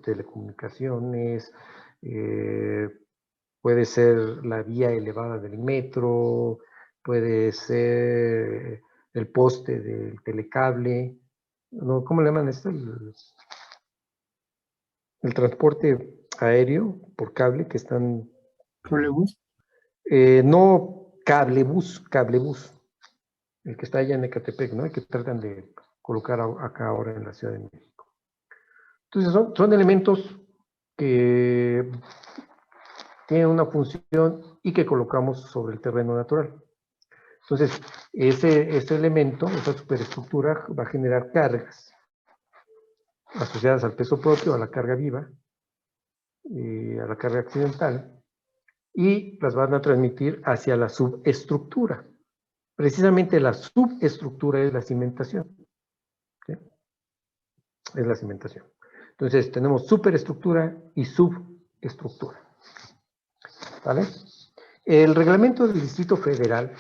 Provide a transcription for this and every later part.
telecomunicaciones, puede ser la vía elevada del metro, puede ser el poste del telecable, ¿no? ¿Cómo le llaman esto? El transporte aéreo por cable que están... ¿Trolebús? No, cablebús, el que está allá en Ecatepec, ¿no? Y que tratan de colocar acá ahora en la Ciudad de México. Entonces son elementos que tienen una función y que colocamos sobre el terreno natural. Entonces, ese elemento, esa superestructura, va a generar cargas asociadas al peso propio, a la carga viva, a la carga accidental, y las van a transmitir hacia la subestructura. Precisamente la subestructura es la cimentación. ¿Sí? Es la cimentación. Entonces, tenemos superestructura y subestructura. ¿Vale? El reglamento del Distrito Federal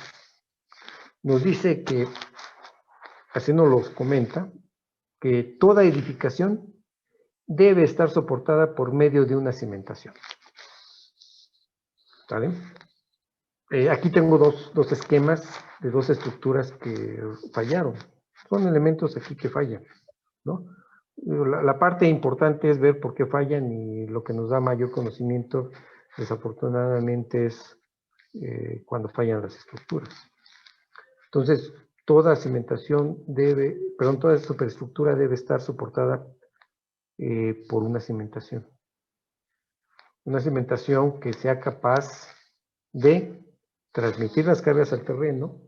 nos dice que, así nos lo comenta, que toda edificación debe estar soportada por medio de una cimentación. ¿Vale? Aquí tengo dos esquemas de dos estructuras que fallaron. Son elementos aquí que fallan, ¿no? La parte importante es ver por qué fallan, y lo que nos da mayor conocimiento, desafortunadamente, es cuando fallan las estructuras. Entonces, toda cimentación toda superestructura debe estar soportada por una cimentación. Una cimentación que sea capaz de transmitir las cargas al terreno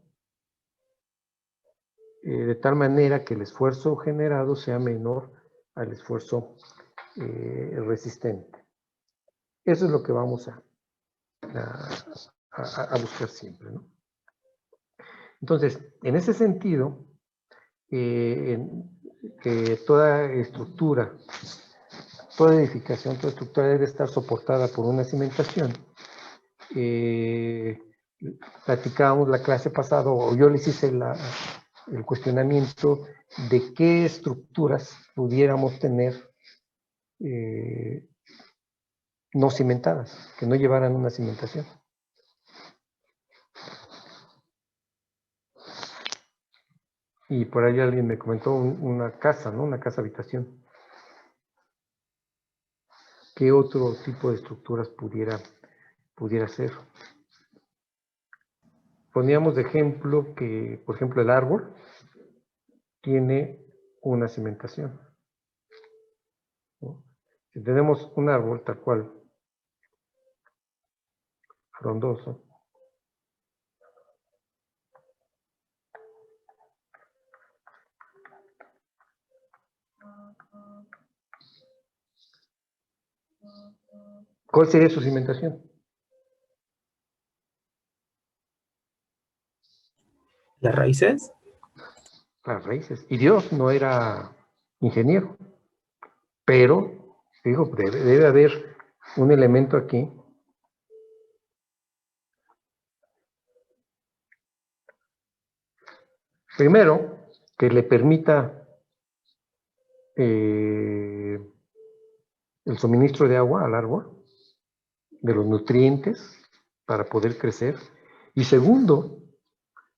de tal manera que el esfuerzo generado sea menor al esfuerzo resistente. Eso es lo que vamos a buscar siempre, ¿no? Entonces, en ese sentido, que toda estructura, toda edificación, toda estructura debe estar soportada por una cimentación. Platicábamos la clase pasada, o yo les hice el cuestionamiento de qué estructuras pudiéramos tener no cimentadas, que no llevaran una cimentación. Y por ahí alguien me comentó una casa, ¿no? Una casa habitación. ¿Qué otro tipo de estructuras pudiera ser? Poníamos de ejemplo que, por ejemplo, el árbol tiene una cimentación, ¿no? Si tenemos un árbol tal cual, frondoso, ¿cuál sería su cimentación? ¿Las raíces? Las raíces. Y Dios no era ingeniero, pero dijo, debe haber un elemento aquí primero que le permita el suministro de agua al árbol, de los nutrientes para poder crecer, y segundo,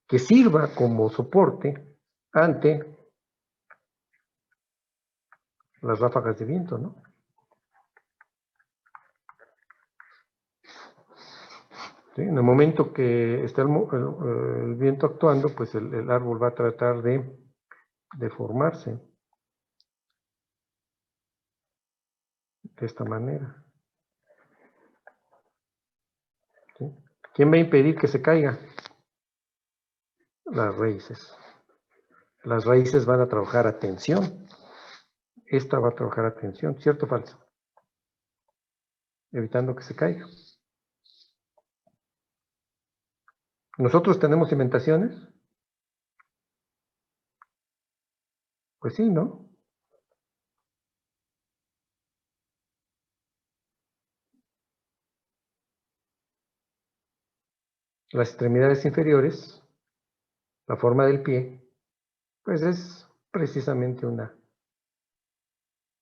que sirva como soporte ante las ráfagas de viento, ¿no? ¿Sí? En el momento que está el viento actuando, pues el árbol va a tratar de formarse de esta manera. ¿Sí? ¿Quién va a impedir que se caiga? Las raíces. Las raíces van a trabajar a tensión. Esta va a trabajar a tensión, ¿cierto o falso? Evitando que se caiga. ¿Nosotros tenemos cimentaciones? Pues sí, ¿no? Las extremidades inferiores, la forma del pie, pues es precisamente una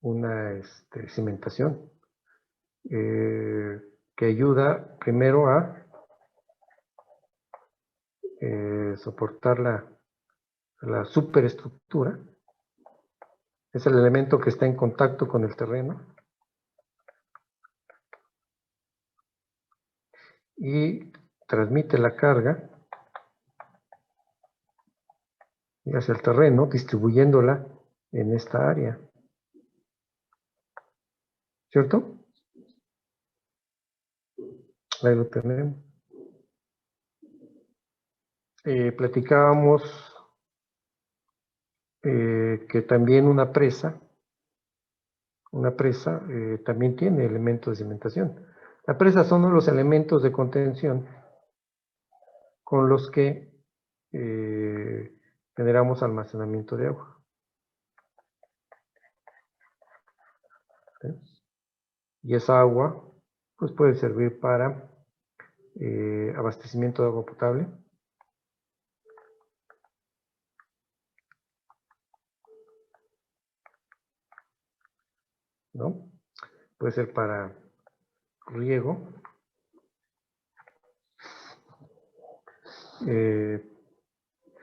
una cimentación que ayuda primero a soportar la superestructura. Es el elemento que está en contacto con el terreno y transmite la carga hacia el terreno, distribuyéndola en esta área. ¿Cierto? Ahí lo tenemos. Platicábamos que también una presa también tiene elementos de cimentación. La presa son los elementos de contención con los que generamos almacenamiento de agua. ¿Sí? Y esa agua pues puede servir para abastecimiento de agua potable, ¿no? Puede ser para riego,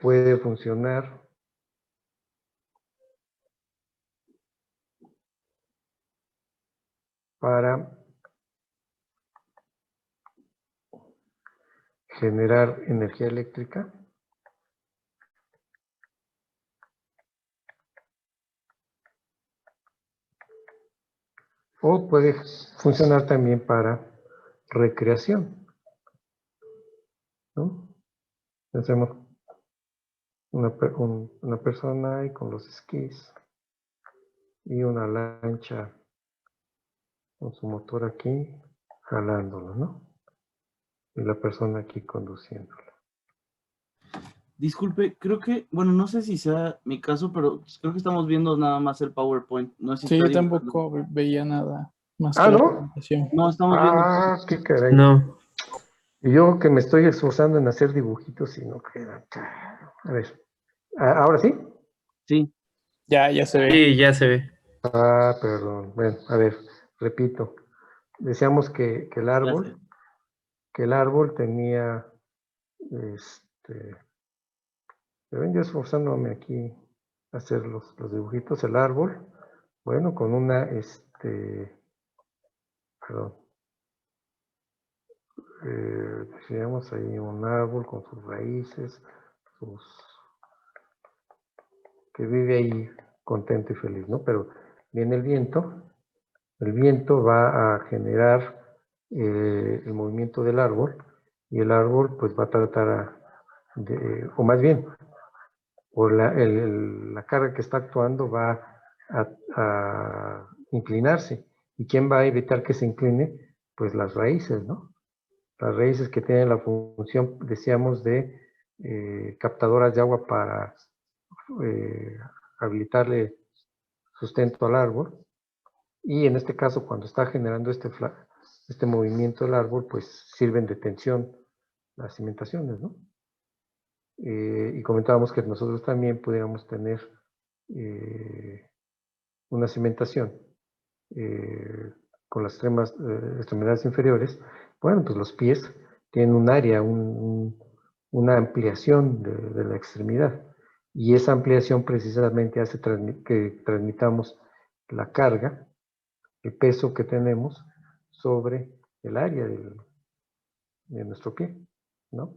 puede funcionar para generar energía eléctrica, o puede funcionar también para recreación, ¿no? Pensemos una persona ahí con los esquís y una lancha con su motor aquí jalándolo, ¿no? Y la persona aquí conduciéndolo. Disculpe, creo que, bueno, no sé si sea mi caso, pero creo que estamos viendo nada más el PowerPoint. No sé si Sí, está yo dibujando. tampoco veía nada más Ah, que la ¿no? presentación. No, estamos viendo. Ah, qué caray. No, Y yo que me estoy esforzando en hacer dibujitos y no queda. A ver, ¿ahora sí? Sí, Ya se ve. sí, ya se ve. Ah, perdón. Bueno, a ver, repito. Decíamos que el ya sé. árbol tenía, me ven yo esforzándome aquí a hacer los dibujitos, el árbol, bueno, con una, perdón, decíamos ahí un árbol con sus raíces, que vive ahí contento y feliz, ¿no? Pero viene el viento va a generar el movimiento del árbol y el árbol pues va a tratar o más bien, por la carga que está actuando va a inclinarse. ¿Y quién va a evitar que se incline? Pues las raíces, ¿no? Las raíces que tienen la función, decíamos, de captadoras de agua para habilitarle sustento al árbol. Y en este caso, cuando está generando este movimiento del árbol, pues sirven de tensión las cimentaciones, ¿no? Y comentábamos que nosotros también pudiéramos tener una cimentación con las extremidades inferiores. Bueno, pues los pies tienen un área, una ampliación de la extremidad. Y esa ampliación precisamente hace que transmitamos la carga, el peso que tenemos sobre el área de nuestro pie, ¿no?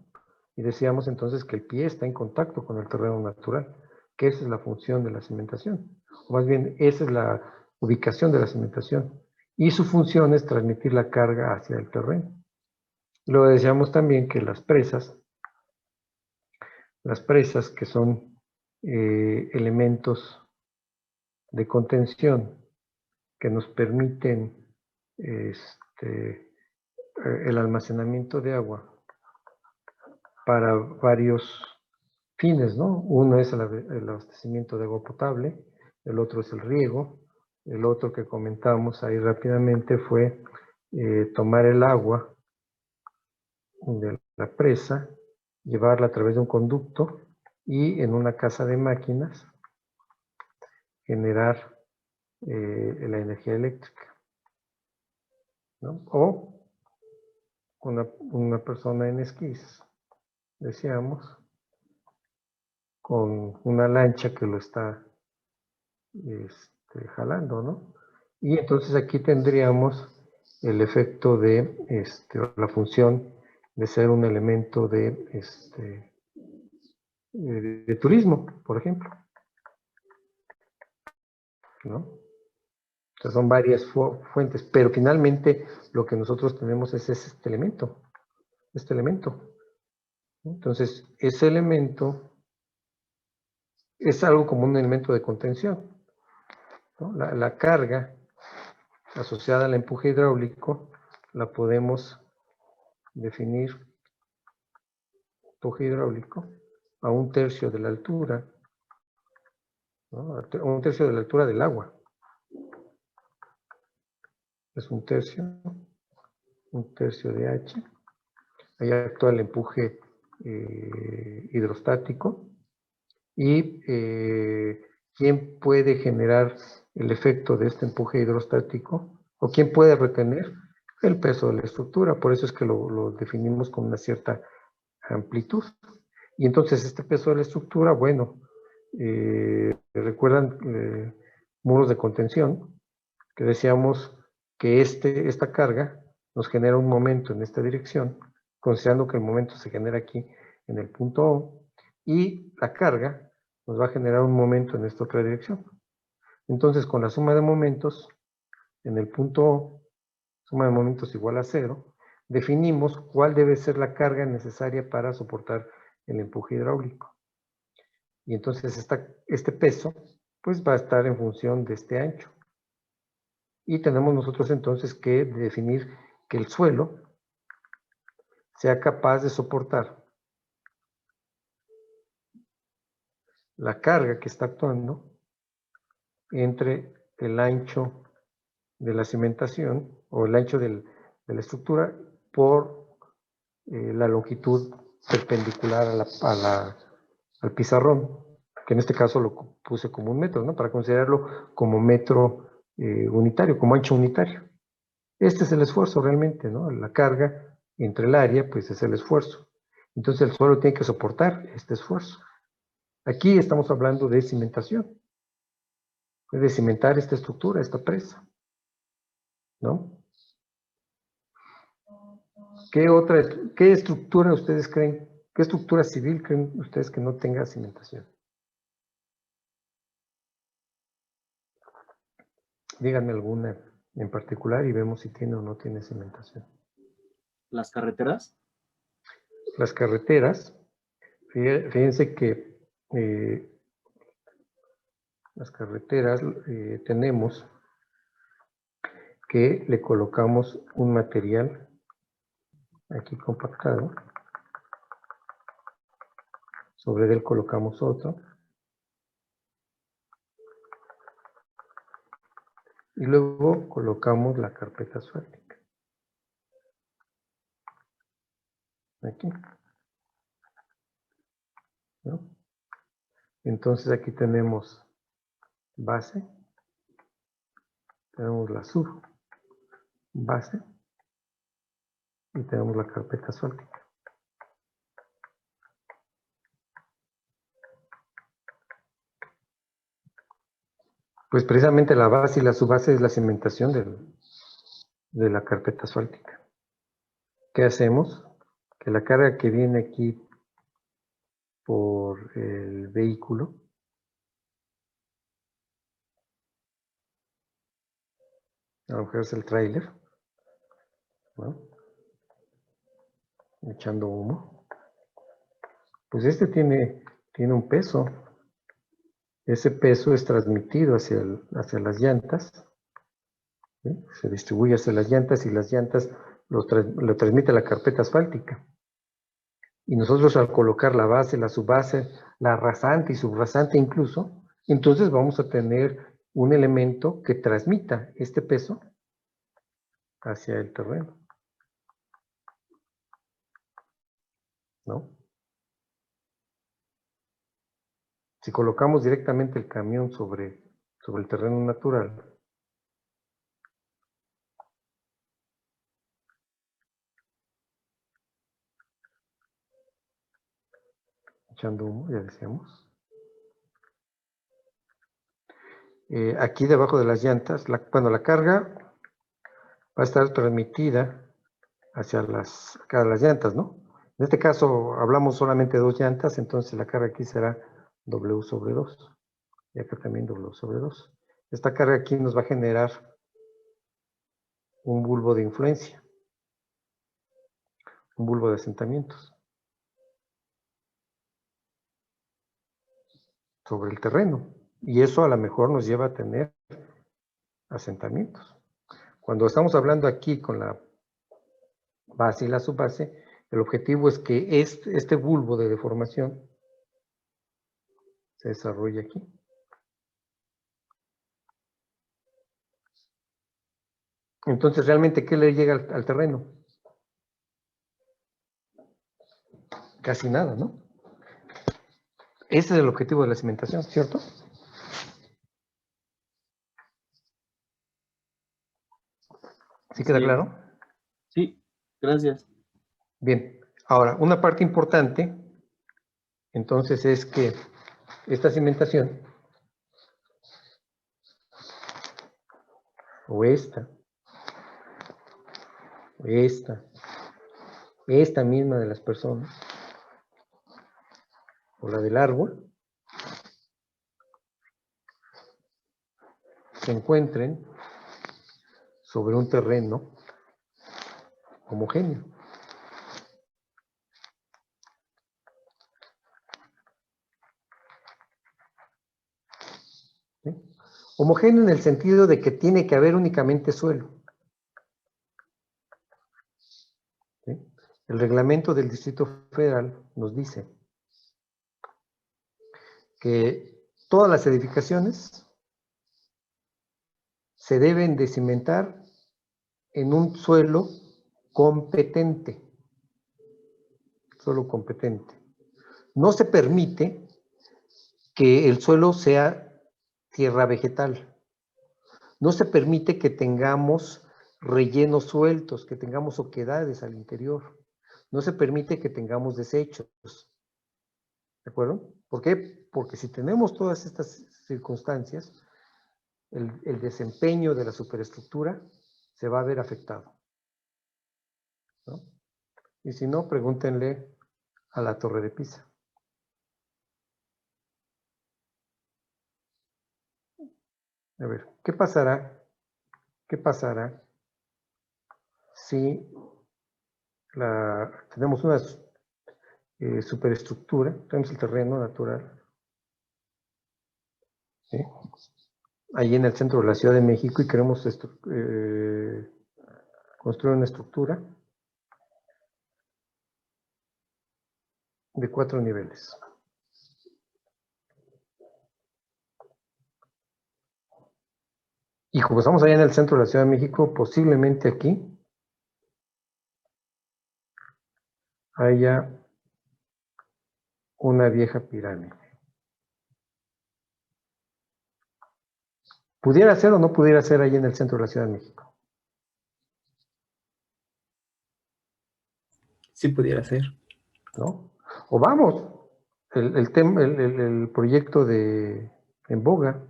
Y decíamos entonces que el pie está en contacto con el terreno natural, que esa es la función de la cimentación, o más bien esa es la ubicación de la cimentación, y su función es transmitir la carga hacia el terreno. Luego decíamos también que las presas que son elementos de contención que nos permiten el almacenamiento de agua para varios fines, ¿no? Uno es el abastecimiento de agua potable, el otro es el riego, el otro que comentábamos ahí rápidamente fue tomar el agua de la presa, llevarla a través de un conducto y en una casa de máquinas generar la energía eléctrica, ¿no? O una persona en esquís, decíamos, con una lancha que lo está jalando, ¿no? Y entonces aquí tendríamos el efecto de la función de ser un elemento de turismo, por ejemplo, ¿no? O sea, son varias fuentes, pero finalmente lo que nosotros tenemos es este elemento. Entonces, ese elemento es algo como un elemento de contención, ¿no? La carga asociada al empuje hidráulico la podemos definir, empuje hidráulico, a 1/3 de la altura, ¿no? A 1/3 de la altura del agua. Es 1/3 de H. Ahí actúa el empuje hidrostático. Y ¿quién puede generar el efecto de este empuje hidrostático? ¿O quién puede retener el peso de la estructura? Por eso es que lo definimos con una cierta amplitud. Y entonces este peso de la estructura, bueno, ¿recuerdan muros de contención? Que decíamos que esta carga nos genera un momento en esta dirección, considerando que el momento se genera aquí en el punto O, y la carga nos va a generar un momento en esta otra dirección. Entonces, con la suma de momentos en el punto O, suma de momentos igual a 0, definimos cuál debe ser la carga necesaria para soportar el empuje hidráulico. Y entonces este peso pues va a estar en función de este ancho. Y tenemos nosotros entonces que definir que el suelo sea capaz de soportar la carga que está actuando entre el ancho de la cimentación o el ancho de la estructura por la longitud perpendicular al pizarrón, que en este caso lo puse como 1 metro, ¿no? Para considerarlo como metro unitario, como ancho unitario. Este es el esfuerzo realmente, ¿no? La carga entre el área, pues es el esfuerzo. Entonces el suelo tiene que soportar este esfuerzo. Aquí estamos hablando de cimentación, de cimentar esta estructura, esta presa, ¿no? ¿Qué estructura ustedes creen, qué estructura civil creen ustedes que no tenga cimentación? Díganme alguna en particular y vemos si tiene o no tiene cimentación. ¿Las carreteras? Las carreteras, fíjense que las carreteras tenemos que le colocamos un material aquí compactado, sobre él colocamos otro, y luego colocamos la carpeta asfáltica. Aquí, ¿no? Entonces aquí tenemos base, tenemos la subbase y tenemos la carpeta asfáltica. Pues precisamente la base y la subbase es la cimentación de la carpeta asfáltica. ¿Qué hacemos? Que la carga que viene aquí por el vehículo, a lo mejor es el tráiler, ¿no? Echando humo, pues este tiene un peso. Ese peso es transmitido hacia las llantas, ¿sí? Se distribuye hacia las llantas y las llantas lo transmite la carpeta asfáltica. Y nosotros al colocar la base, la subbase, la rasante y subrasante incluso, entonces vamos a tener un elemento que transmita este peso hacia el terreno, ¿no? Si colocamos directamente el camión sobre sobre el terreno natural. Echando humo, ya decíamos. Aquí debajo de las llantas, la carga va a estar transmitida hacia cada las llantas, ¿no? En este caso hablamos solamente de 2 llantas, entonces la carga aquí será W sobre 2. Y acá también W sobre 2. Esta carga aquí nos va a generar un bulbo de influencia, un bulbo de asentamientos sobre el terreno. Y eso a lo mejor nos lleva a tener asentamientos. Cuando estamos hablando aquí con la base y la subbase, el objetivo es que este bulbo de deformación se desarrolle aquí. Entonces, ¿realmente qué le llega al terreno? Casi nada, ¿no? Ese es el objetivo de la cimentación, ¿cierto? ¿Sí queda claro? Sí, gracias. Bien, ahora, una parte importante, entonces, es que esta cimentación, o esta misma de las personas, o la del árbol, se encuentren sobre un terreno homogéneo. ¿Sí? Homogéneo en el sentido de que tiene que haber únicamente suelo. ¿Sí? El reglamento del Distrito Federal nos dice que todas las edificaciones se deben de cimentar en un suelo competente. Suelo competente. No se permite que el suelo sea tierra vegetal. No se permite que tengamos rellenos sueltos, que tengamos oquedades al interior. No se permite que tengamos desechos. ¿De acuerdo? ¿Por qué? Porque si tenemos todas estas circunstancias, el desempeño de la superestructura se va a ver afectado, ¿no? Y si no, pregúntenle a la Torre de Pisa. A ver, ¿qué pasará? ¿Qué pasará si tenemos una superestructura, tenemos el terreno natural, ¿sí? Ahí en el centro de la Ciudad de México y queremos construir una estructura de 4 niveles. Y como estamos allá en el centro de la Ciudad de México, posiblemente aquí haya una vieja pirámide. ¿Pudiera ser o no pudiera ser ahí en el centro de la Ciudad de México? Sí pudiera ser. ¿No? O vamos, el proyecto en boga,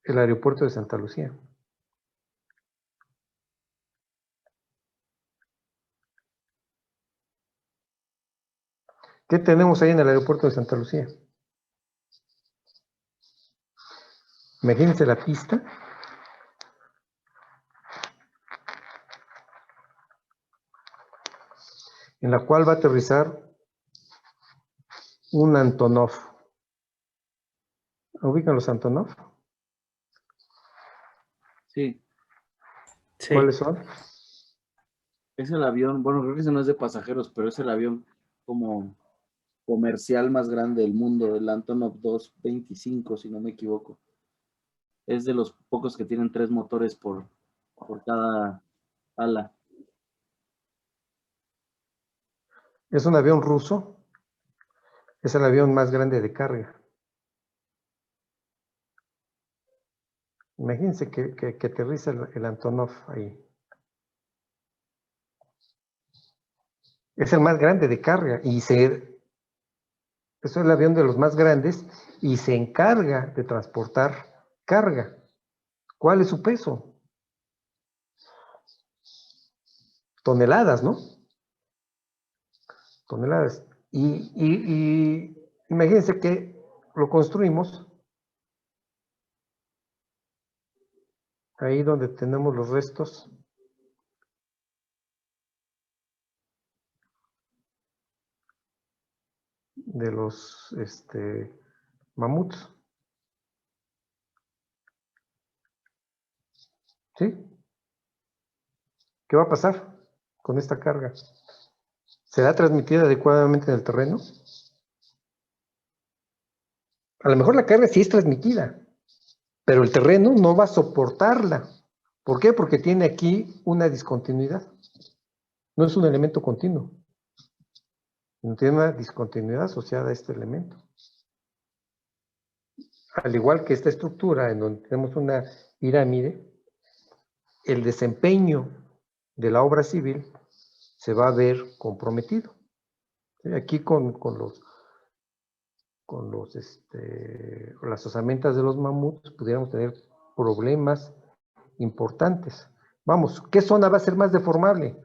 el aeropuerto de Santa Lucía. ¿Qué tenemos ahí en el aeropuerto de Santa Lucía? Imagínense la pista en la cual va a aterrizar un Antonov. ¿Ubican los Antonov? Sí, Sí. ¿Cuáles son? es el avión, bueno, creo que ese no es de pasajeros, pero es el avión como comercial más grande del mundo, el Antonov 225, si no me equivoco. Es de los pocos que tienen 3 motores por cada ala. Es un avión ruso. Es el avión más grande de carga. Imagínense que aterriza el Antonov ahí. Es el más grande de carga y es el avión de los más grandes y se encarga de transportar carga. ¿Cuál es su peso? Toneladas, ¿no? Toneladas. Y imagínense que lo construimos ahí donde tenemos los restos de los mamuts. ¿Sí? ¿Qué va a pasar con esta carga? ¿Será transmitida adecuadamente en el terreno? A lo mejor la carga sí es transmitida, pero el terreno no va a soportarla. ¿Por qué? Porque tiene aquí una discontinuidad. No es un elemento continuo. No tiene una discontinuidad asociada a este elemento. Al igual que esta estructura en donde tenemos una pirámide, el desempeño de la obra civil se va a ver comprometido. ¿Sí? Aquí con las osamentas de los mamuts pudiéramos tener problemas importantes. Vamos, ¿qué zona va a ser más deformable?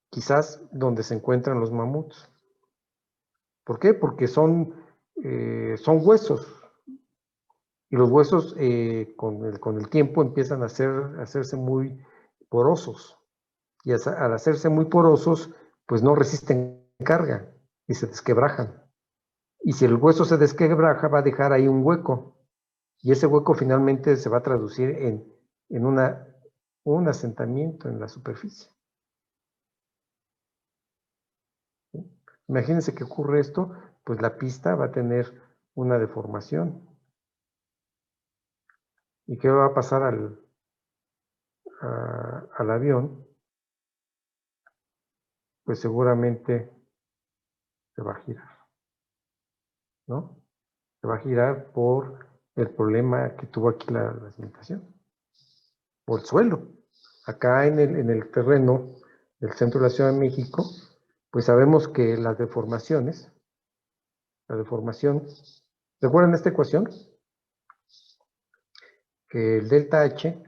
Quizás donde se encuentran los mamuts. ¿Por qué? Porque son huesos. Y los huesos con el tiempo empiezan a hacerse muy porosos. Y al hacerse muy porosos, pues no resisten carga y se desquebrajan. Y si el hueso se desquebraja, va a dejar ahí un hueco. Y ese hueco finalmente se va a traducir en un asentamiento en la superficie. ¿Sí? Imagínense que ocurre esto, pues la pista va a tener una deformación. ¿Y qué va a pasar al avión? Pues seguramente se va a girar, ¿no? Se va a girar por el problema que tuvo aquí la cimentación, por el suelo. Acá en el terreno del centro de la Ciudad de México, pues sabemos que la deformación, ¿recuerdan esta ecuación? Que el delta H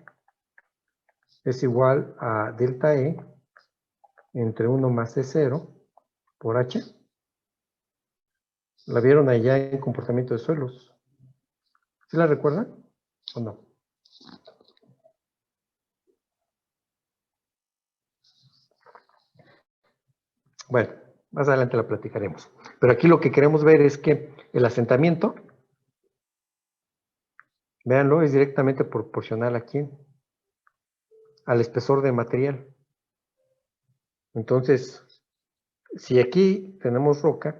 es igual a delta E entre 1 más E0 por H. ¿La vieron allá en comportamiento de suelos? ¿Sí la recuerdan o no? Bueno, más adelante la platicaremos. Pero aquí lo que queremos ver es que el asentamiento, véanlo, es directamente proporcional aquí al espesor de material. Entonces, si aquí tenemos roca,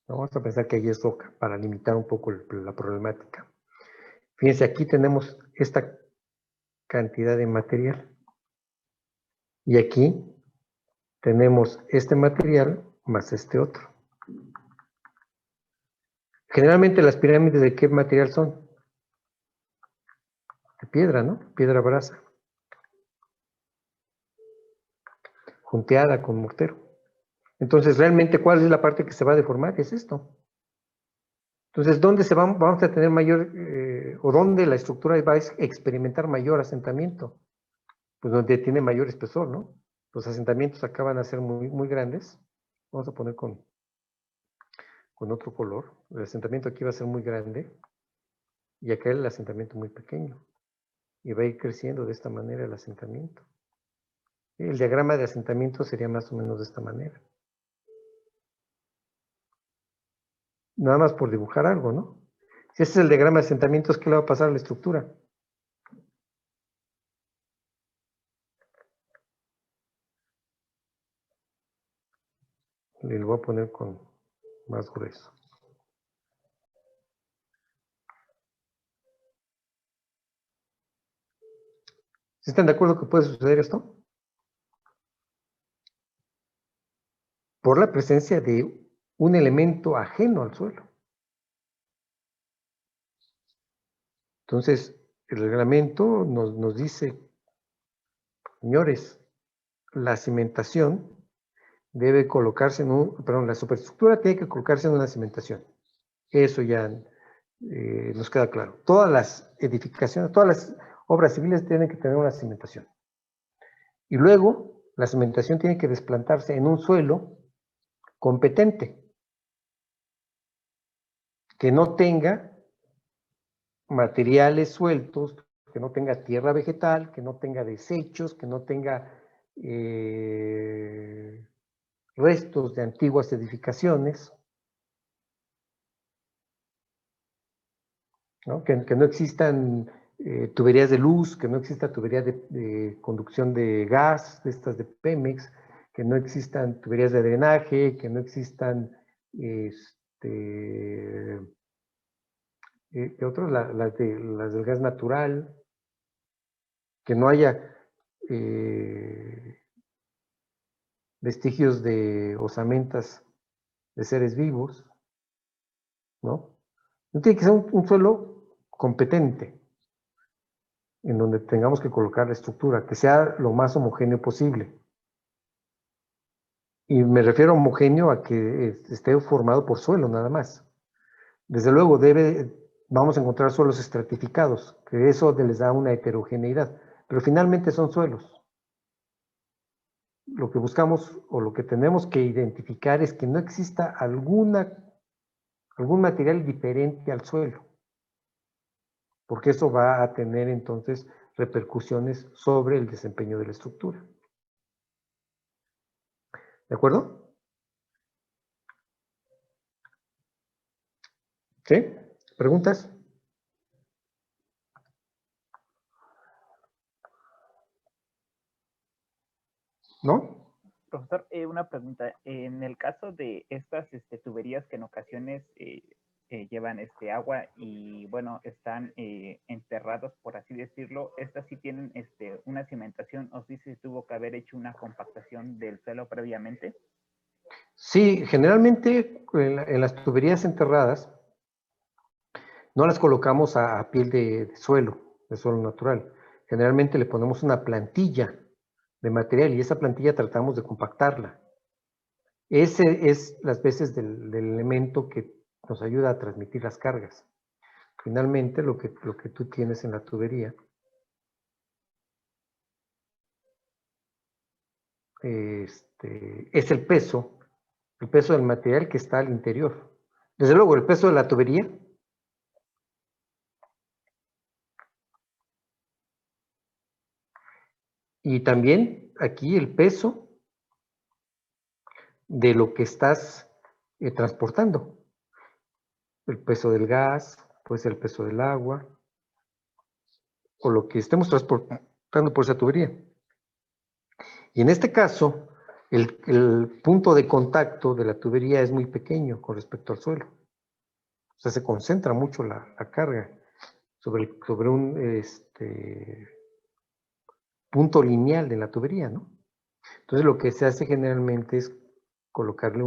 vamos a pensar que aquí es roca para limitar un poco la problemática. Fíjense, aquí tenemos esta cantidad de material y aquí tenemos este material más este otro. Generalmente las pirámides, ¿de qué material son? De piedra, ¿no? Piedra brasa. Junteada con mortero. Entonces, realmente, ¿cuál es la parte que se va a deformar? Es esto. Entonces, ¿dónde vamos a tener mayor, o dónde la estructura va a experimentar mayor asentamiento? Pues donde tiene mayor espesor, ¿no? Los asentamientos acá van a ser muy, muy grandes. Vamos a poner con otro color. El asentamiento aquí va a ser muy grande y acá el asentamiento muy pequeño. Y va a ir creciendo de esta manera el asentamiento. El diagrama de asentamiento sería más o menos de esta manera. Nada más por dibujar algo, ¿no? Si este es el diagrama de asentamientos, ¿qué le va a pasar a la estructura? Le voy a poner con más grueso. ¿Sí están de acuerdo que puede suceder esto? por la presencia de un elemento ajeno al suelo. Entonces, el reglamento nos dice, señores, la cimentación debe colocarse la superestructura tiene que colocarse en una cimentación. Eso ya nos queda claro. Todas las edificaciones, todas las obras civiles tienen que tener una cimentación. Y luego, la cimentación tiene que desplantarse en un suelo competente, que no tenga materiales sueltos, que no tenga tierra vegetal, que no tenga desechos, que no tenga restos de antiguas edificaciones, ¿no? Que no existan tuberías de luz, que no exista tuberías de conducción de gas, de estas de Pemex, que no existan tuberías de drenaje, que no existan ¿qué otros? Las del gas natural, que no haya vestigios de osamentas de seres vivos, ¿no? No tiene que ser un suelo competente, en donde tengamos que colocar la estructura, que sea lo más homogéneo posible. Y me refiero a homogéneo a que esté formado por suelo nada más. Desde luego vamos a encontrar suelos estratificados, que eso les da una heterogeneidad, pero finalmente son suelos. Lo que buscamos o lo que tenemos que identificar es que no exista algún material diferente al suelo, porque eso va a tener entonces repercusiones sobre el desempeño de la estructura. ¿De acuerdo? ¿Sí? ¿Preguntas? ¿No? Profesor, una pregunta. En el caso de estas tuberías que en ocasiones llevan agua y, bueno, están enterrados, por así decirlo, ¿estas sí tienen una cimentación o sí se tuvo que haber hecho una compactación del suelo previamente? Sí, generalmente en las tuberías enterradas no las colocamos a piel de suelo natural. Generalmente le ponemos una plantilla de material y esa plantilla tratamos de compactarla. Ese es las veces del elemento que nos ayuda a transmitir las cargas. Finalmente, lo que tú tienes en la tubería es el peso del material que está al interior. Desde luego, el peso de la tubería y también aquí el peso de lo que estás transportando. El peso del gas, puede ser el peso del agua, o lo que estemos transportando por esa tubería. Y en este caso, el punto de contacto de la tubería es muy pequeño con respecto al suelo. O sea, se concentra mucho la carga sobre un punto lineal de la tubería, ¿no? Entonces, lo que se hace generalmente es colocarle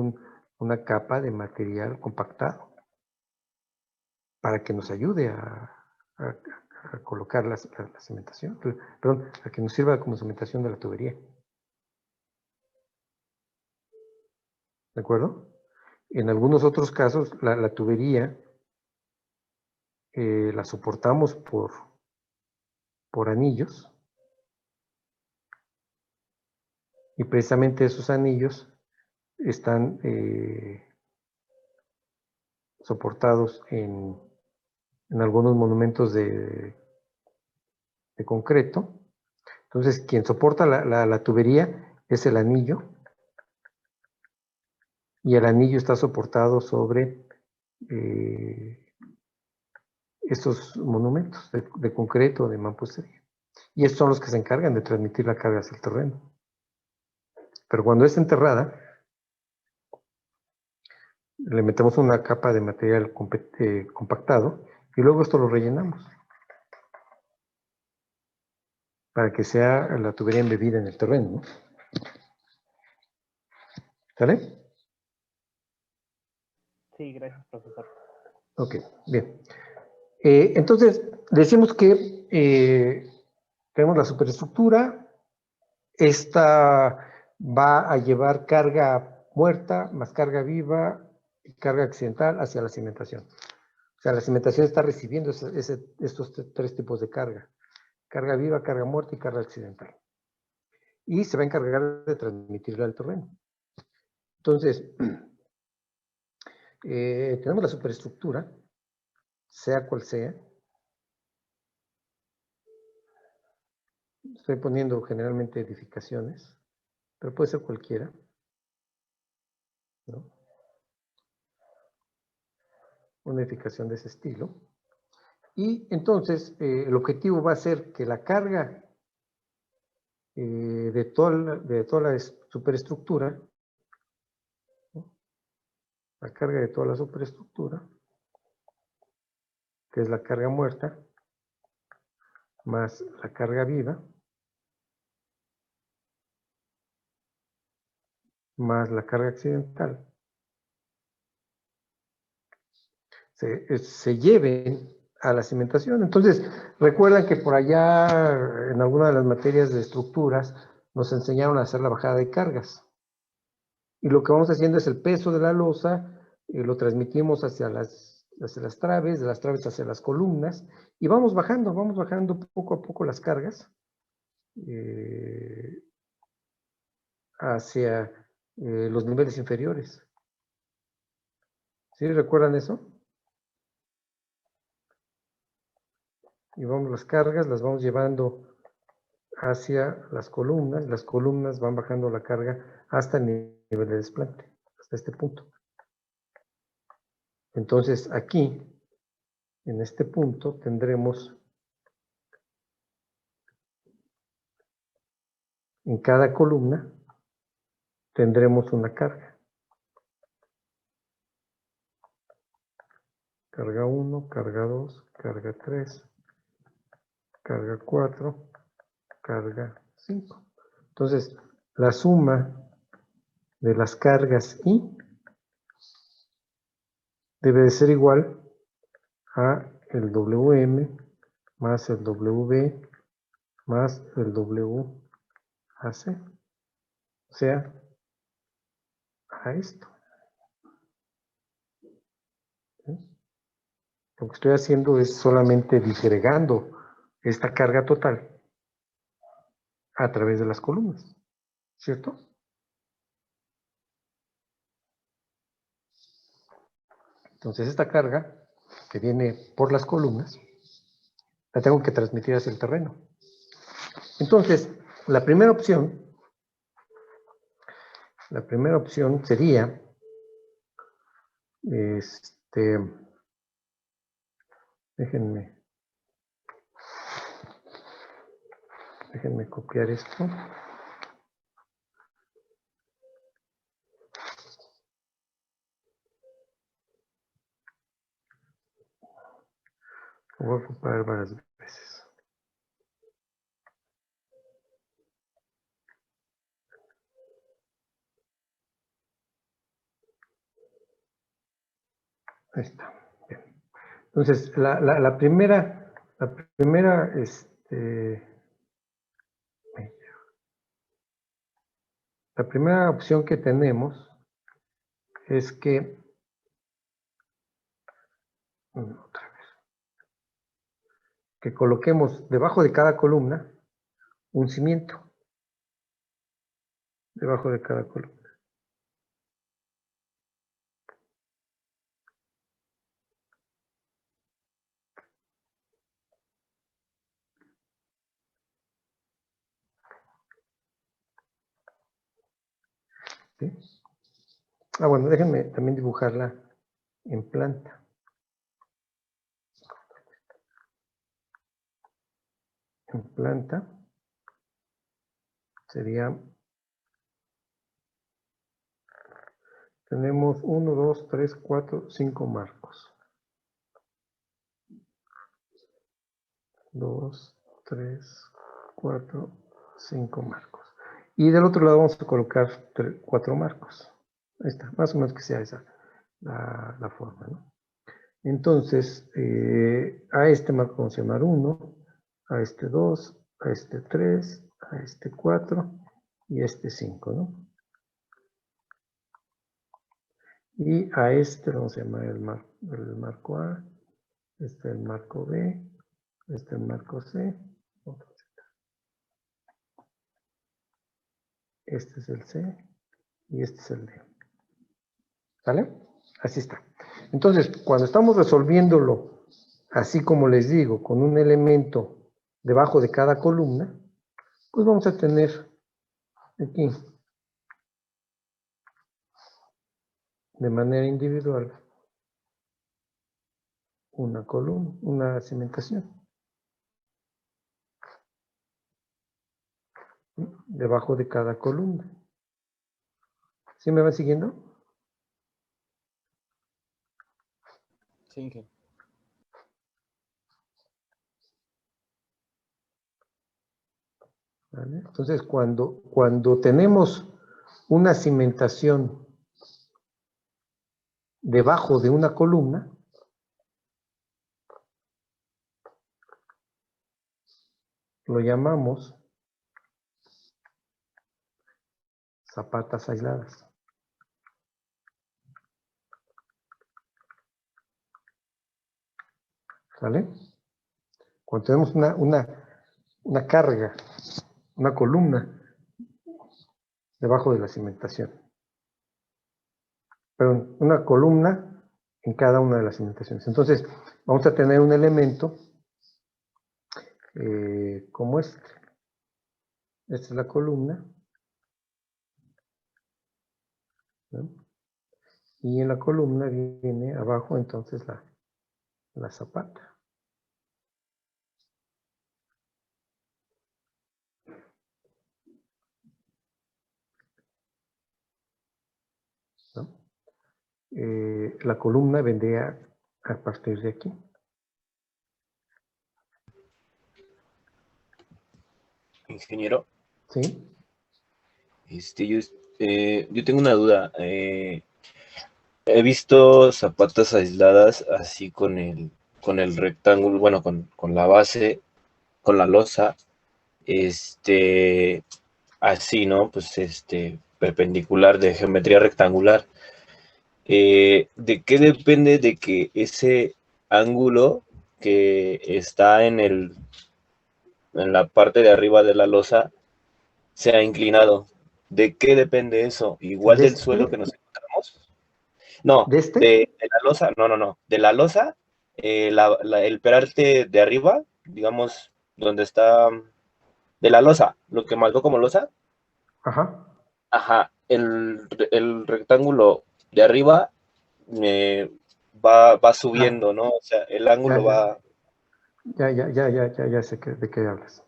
una capa de material compactado para que nos ayude a colocar la cimentación, perdón, a que nos sirva como cimentación de la tubería. ¿De acuerdo? En algunos otros casos, la tubería la soportamos por anillos, y precisamente esos anillos están soportados en algunos monumentos de concreto. Entonces, quien soporta la tubería es el anillo, y el anillo está soportado sobre estos monumentos de concreto, de mampostería. Y estos son los que se encargan de transmitir la carga hacia el terreno. Pero cuando es enterrada, le metemos una capa de material compactado y luego esto lo rellenamos para que sea la tubería embebida en el terreno, ¿no? ¿Sale? Sí, gracias, profesor. Ok, bien. Entonces, decimos que tenemos la superestructura. Esta va a llevar carga muerta más carga viva y carga accidental hacia la cimentación. O sea, la cimentación está recibiendo estos tres tipos de carga. Carga viva, carga muerta y carga accidental. Y se va a encargar de transmitirla al terreno. Entonces, tenemos la superestructura, sea cual sea. Estoy poniendo generalmente edificaciones, pero puede ser cualquiera, ¿no? Una edificación de ese estilo. Y entonces, el objetivo va a ser que la carga de toda la superestructura, ¿no? La carga de toda la superestructura, que es la carga muerta, más la carga viva, más la carga accidental, se lleven a la cimentación. Entonces, recuerdan que por allá, en alguna de las materias de estructuras, nos enseñaron a hacer la bajada de cargas. Y lo que vamos haciendo es el peso de la losa, lo transmitimos hacia las traves, de las traves hacia las columnas, y vamos bajando poco a poco las cargas hacia los niveles inferiores. ¿Sí recuerdan eso? Y vamos las cargas, las vamos llevando hacia las columnas van bajando la carga hasta el nivel de desplante, hasta este punto. Entonces aquí, en este punto, tendremos en cada columna, tendremos una carga. Carga 1, carga 2, carga 3, carga 4, carga 5. Entonces, la suma de las cargas I debe de ser igual a el WM más el WB más el WAC. O sea, a esto. ¿Sí? Lo que estoy haciendo es solamente disgregando esta carga total a través de las columnas, ¿cierto? Entonces esta carga que viene por las columnas la tengo que transmitir hacia el terreno. Entonces, la primera opción sería déjenme copiar esto. Lo voy a ocupar varias veces. Ahí está. Bien. Entonces, la primera opción que tenemos es que otra vez, que coloquemos debajo de cada columna un cimiento. Debajo de cada columna. ¿Sí? Bueno, déjenme también dibujarla en planta. En planta sería, tenemos 1, 2, 3, 4, 5 marcos. 2, 3, 4, 5 marcos. Y del otro lado vamos a colocar 4 marcos. Ahí está, más o menos que sea esa la forma, ¿no? Entonces, a este marco vamos a llamar 1, a este 2, a este 3, a este 4 y a este 5, ¿no? Y a este vamos a llamar el marco A, este el marco B, este el marco C, este es el C y este es el D. ¿Vale? Así está. Entonces, cuando estamos resolviéndolo, así como les digo, con un elemento debajo de cada columna, pues vamos a tener aquí, de manera individual, una columna, una cimentación. Debajo de cada columna. ¿Sí me van siguiendo? Sí, Inge. ¿Vale? Entonces, cuando tenemos una cimentación debajo de una columna, lo llamamos zapatas aisladas. ¿Vale? Cuando tenemos una carga, una columna debajo de la cimentación. Perdón, una columna en cada una de las cimentaciones. Entonces, vamos a tener un elemento como este. Esta es la columna, ¿no? Y en la columna viene abajo entonces la zapata. ¿No? La columna vendría a partir de aquí. Ingeniero, ¿Sí? yo tengo una duda. He visto zapatas aisladas así con el rectángulo, bueno, con la base, con la losa, así, ¿no? Pues perpendicular de geometría rectangular. ¿De qué depende de que ese ángulo que está en la parte de arriba de la losa sea inclinado? ¿De qué depende eso? ¿Igual ¿De del suelo que este? nos encontramos? No, ¿De este? de la losa, no. De la losa, el peralte de arriba, digamos, donde está, de la losa, lo que marcó como losa, Ajá. ajá, el rectángulo de arriba va Ah, subiendo, ¿no? O sea, el ya, ángulo ya, va, ya sé de qué hablas.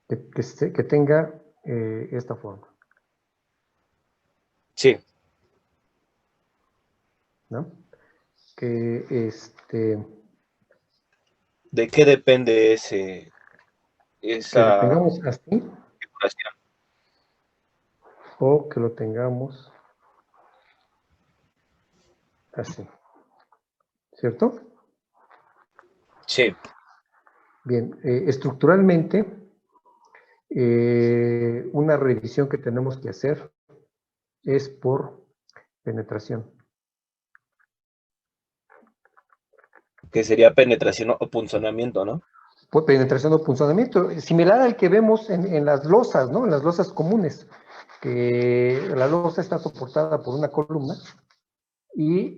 Que tenga esta forma, sí, ¿no? Que ¿de qué depende que lo esa tengamos así configuración? o que lo tengamos así, ¿cierto? Sí, Bien, estructuralmente, una revisión que tenemos que hacer es por penetración. que sería penetración o punzonamiento, ¿no? Por penetración o punzonamiento, similar al que vemos en las losas, ¿no? En las losas comunes, que la losa está soportada por una columna y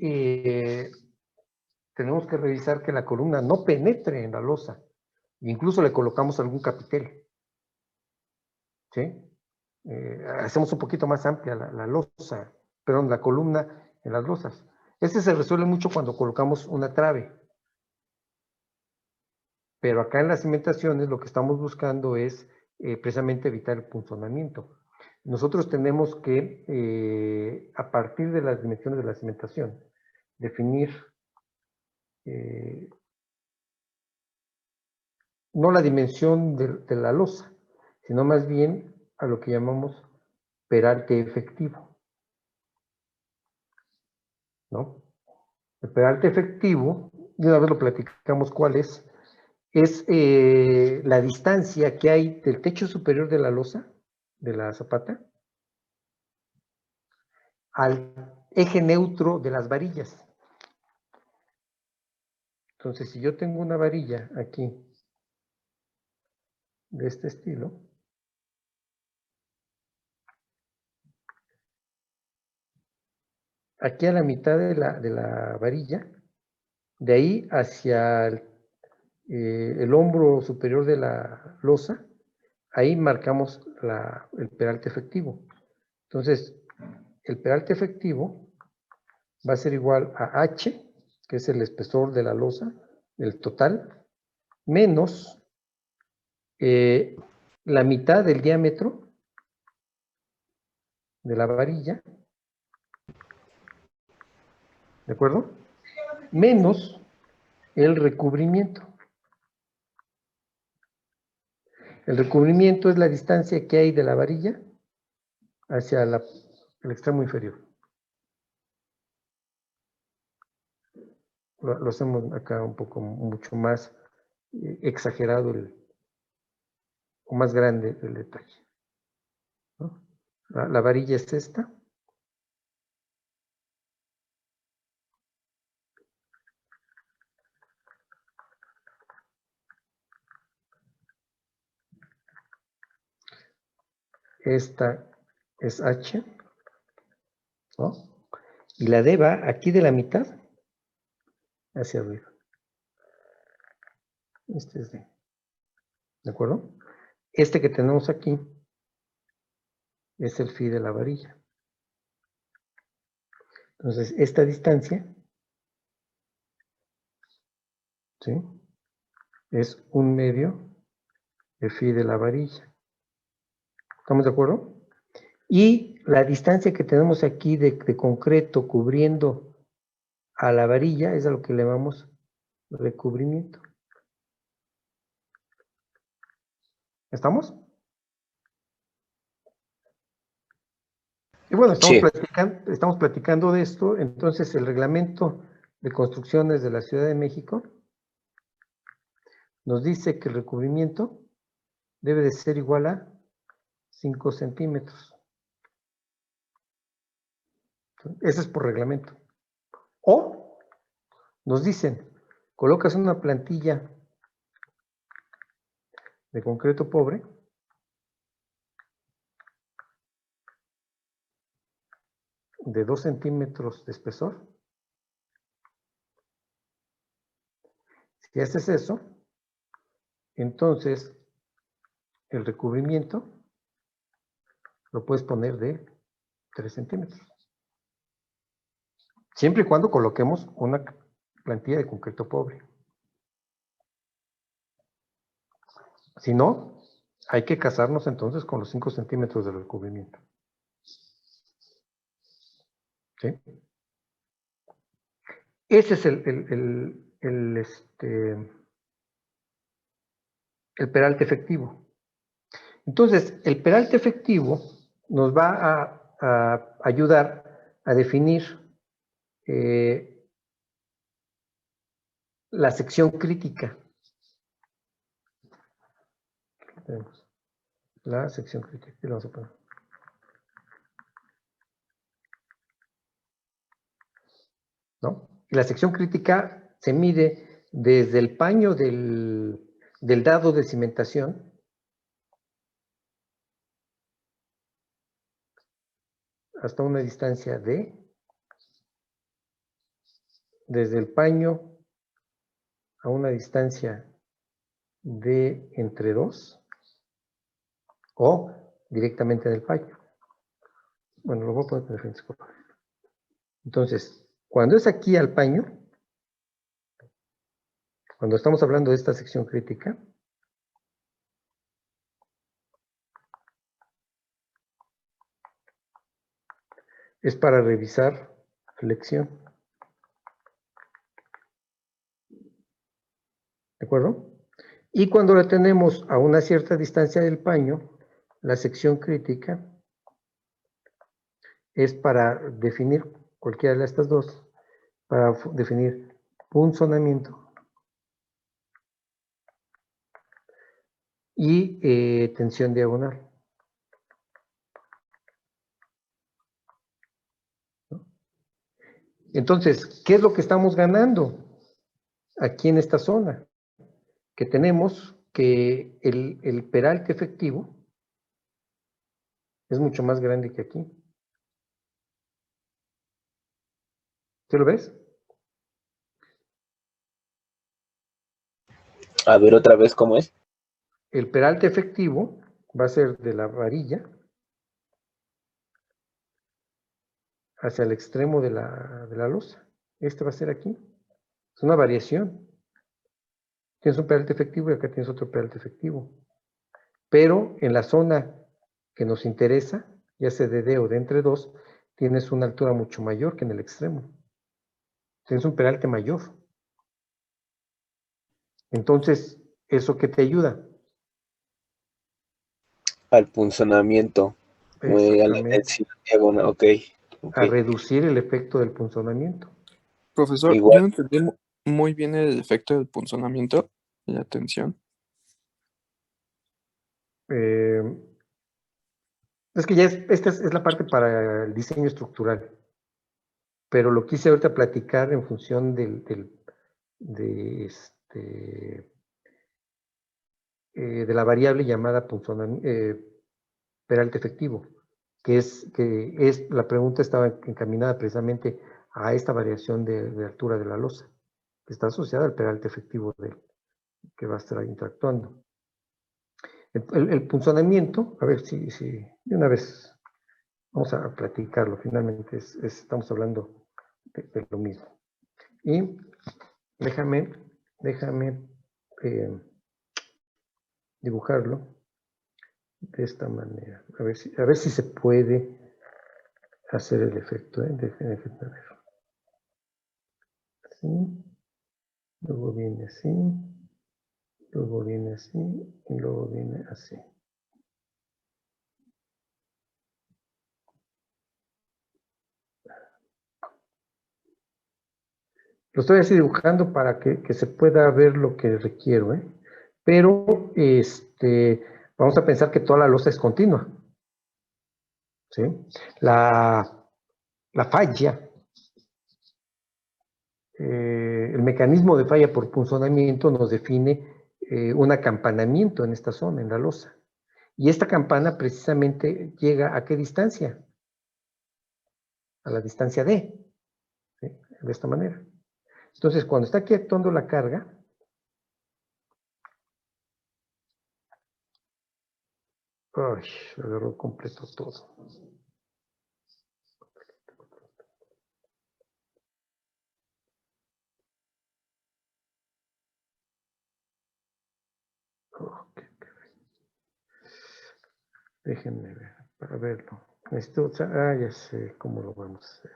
tenemos que revisar que la columna no penetre en la losa. Incluso le colocamos algún capitel. ¿Sí? Hacemos un poquito más amplia la losa, perdón, la columna en las losas. Este se resuelve mucho cuando colocamos una trave. Pero acá en las cimentaciones lo que estamos buscando es precisamente evitar el punzonamiento. Nosotros tenemos que, a partir de las dimensiones de la cimentación, definir no la dimensión de la losa, sino más bien a lo que llamamos peralte efectivo. ¿no? El peralte efectivo, de una vez lo platicamos cuál es la distancia que hay del techo superior de la losa, de la zapata, al eje neutro de las varillas. Entonces, si yo tengo una varilla aquí, de este estilo, aquí a la mitad de la varilla, de ahí hacia el hombro superior de la losa, ahí marcamos el peralte efectivo. Entonces, el peralte efectivo va a ser igual a H, que es el espesor de la losa, el total, menos la mitad del diámetro de la varilla, ¿de acuerdo? Menos el recubrimiento. El recubrimiento es la distancia que hay de la varilla hacia el extremo inferior. Lo hacemos acá un poco, mucho más exagerado o más grande el detalle, ¿no? La varilla es esta. Esta es H, ¿no? Y la D va aquí de la mitad hacia arriba. Este es D. ¿De acuerdo? Este que tenemos aquí es el phi de la varilla. Entonces, esta distancia, ¿sí?, es 1/2 de phi de la varilla. ¿Estamos de acuerdo? Y la distancia que tenemos aquí de concreto cubriendo a la varilla es a lo que le llamamos recubrimiento. ¿Estamos? Y bueno, Sí. estamos platicando de esto. Entonces, el reglamento de construcciones de la Ciudad de México nos dice que el recubrimiento debe de ser igual a 5 centímetros. Ese es por reglamento. O nos dicen, colocas una plantilla de concreto pobre de 2 centímetros de espesor. Si haces eso, entonces el recubrimiento lo puedes poner de 3 centímetros. Siempre y cuando coloquemos una plantilla de concreto pobre. Si no, hay que casarnos entonces con los 5 centímetros de recubrimiento. ¿Sí? Ese es el peralte efectivo. Entonces, el peralte efectivo nos va a ayudar a definir la sección crítica. Tenemos la sección crítica. ¿Qué le vamos a poner? ¿No? Y la sección crítica se mide desde el paño del dado de cimentación hasta una distancia de, desde el paño a una distancia de entre 2 o directamente del paño. Bueno, lo voy a poner con diferentes colores. Entonces, cuando es aquí al paño, cuando estamos hablando de esta sección crítica, es para revisar flexión. ¿De acuerdo? Y cuando la tenemos a una cierta distancia del paño, la sección crítica es para definir cualquiera de estas dos, para definir punzonamiento y tensión diagonal. Entonces, ¿qué es lo que estamos ganando aquí en esta zona? Que tenemos que el peralte efectivo es mucho más grande que aquí. ¿Sí lo ves? A ver otra vez cómo es. El peralte efectivo va a ser de la varilla hacia el extremo de la losa. Este va a ser aquí. Es una variación. Tienes un peralte efectivo y acá tienes otro peralte efectivo. Pero en la zona que nos interesa, ya sea de D o de entre 2, tienes una altura mucho mayor que en el extremo. Tienes un peralte mayor. Entonces, ¿eso qué te ayuda? Al punzonamiento. A la Exactamente. tensión diagonal. Ok. A reducir el efecto del punzonamiento. Profesor, yo Igual. no entendí muy bien el efecto del punzonamiento y la tensión. Es que ya esta es la parte para el diseño estructural. Pero lo quise ahorita platicar en función de la variable llamada peralte efectivo, que es la pregunta estaba encaminada precisamente a esta variación de altura de la losa, que está asociada al peralte efectivo que va a estar ahí interactuando. El punzonamiento, a ver si de una vez vamos a platicarlo, finalmente estamos hablando de lo mismo. Y déjame dibujarlo de esta manera. A ver si se puede hacer el efecto. Déjenme ver. Así. Luego viene así. Luego viene así. Y luego viene así. Lo estoy así dibujando para que se pueda ver lo que requiero, ¿eh? Pero vamos a pensar que toda la losa es continua. ¿Sí? La falla, el mecanismo de falla por punzonamiento nos define un acampanamiento en esta zona, en la losa. Y esta campana precisamente llega ¿a qué distancia? A la distancia D, ¿sí? De esta manera. Entonces, cuando está aquí actuando la carga, ¡ay! Agarró completo todo. Okay. Déjenme ver, para verlo. Ya sé cómo lo vamos a hacer.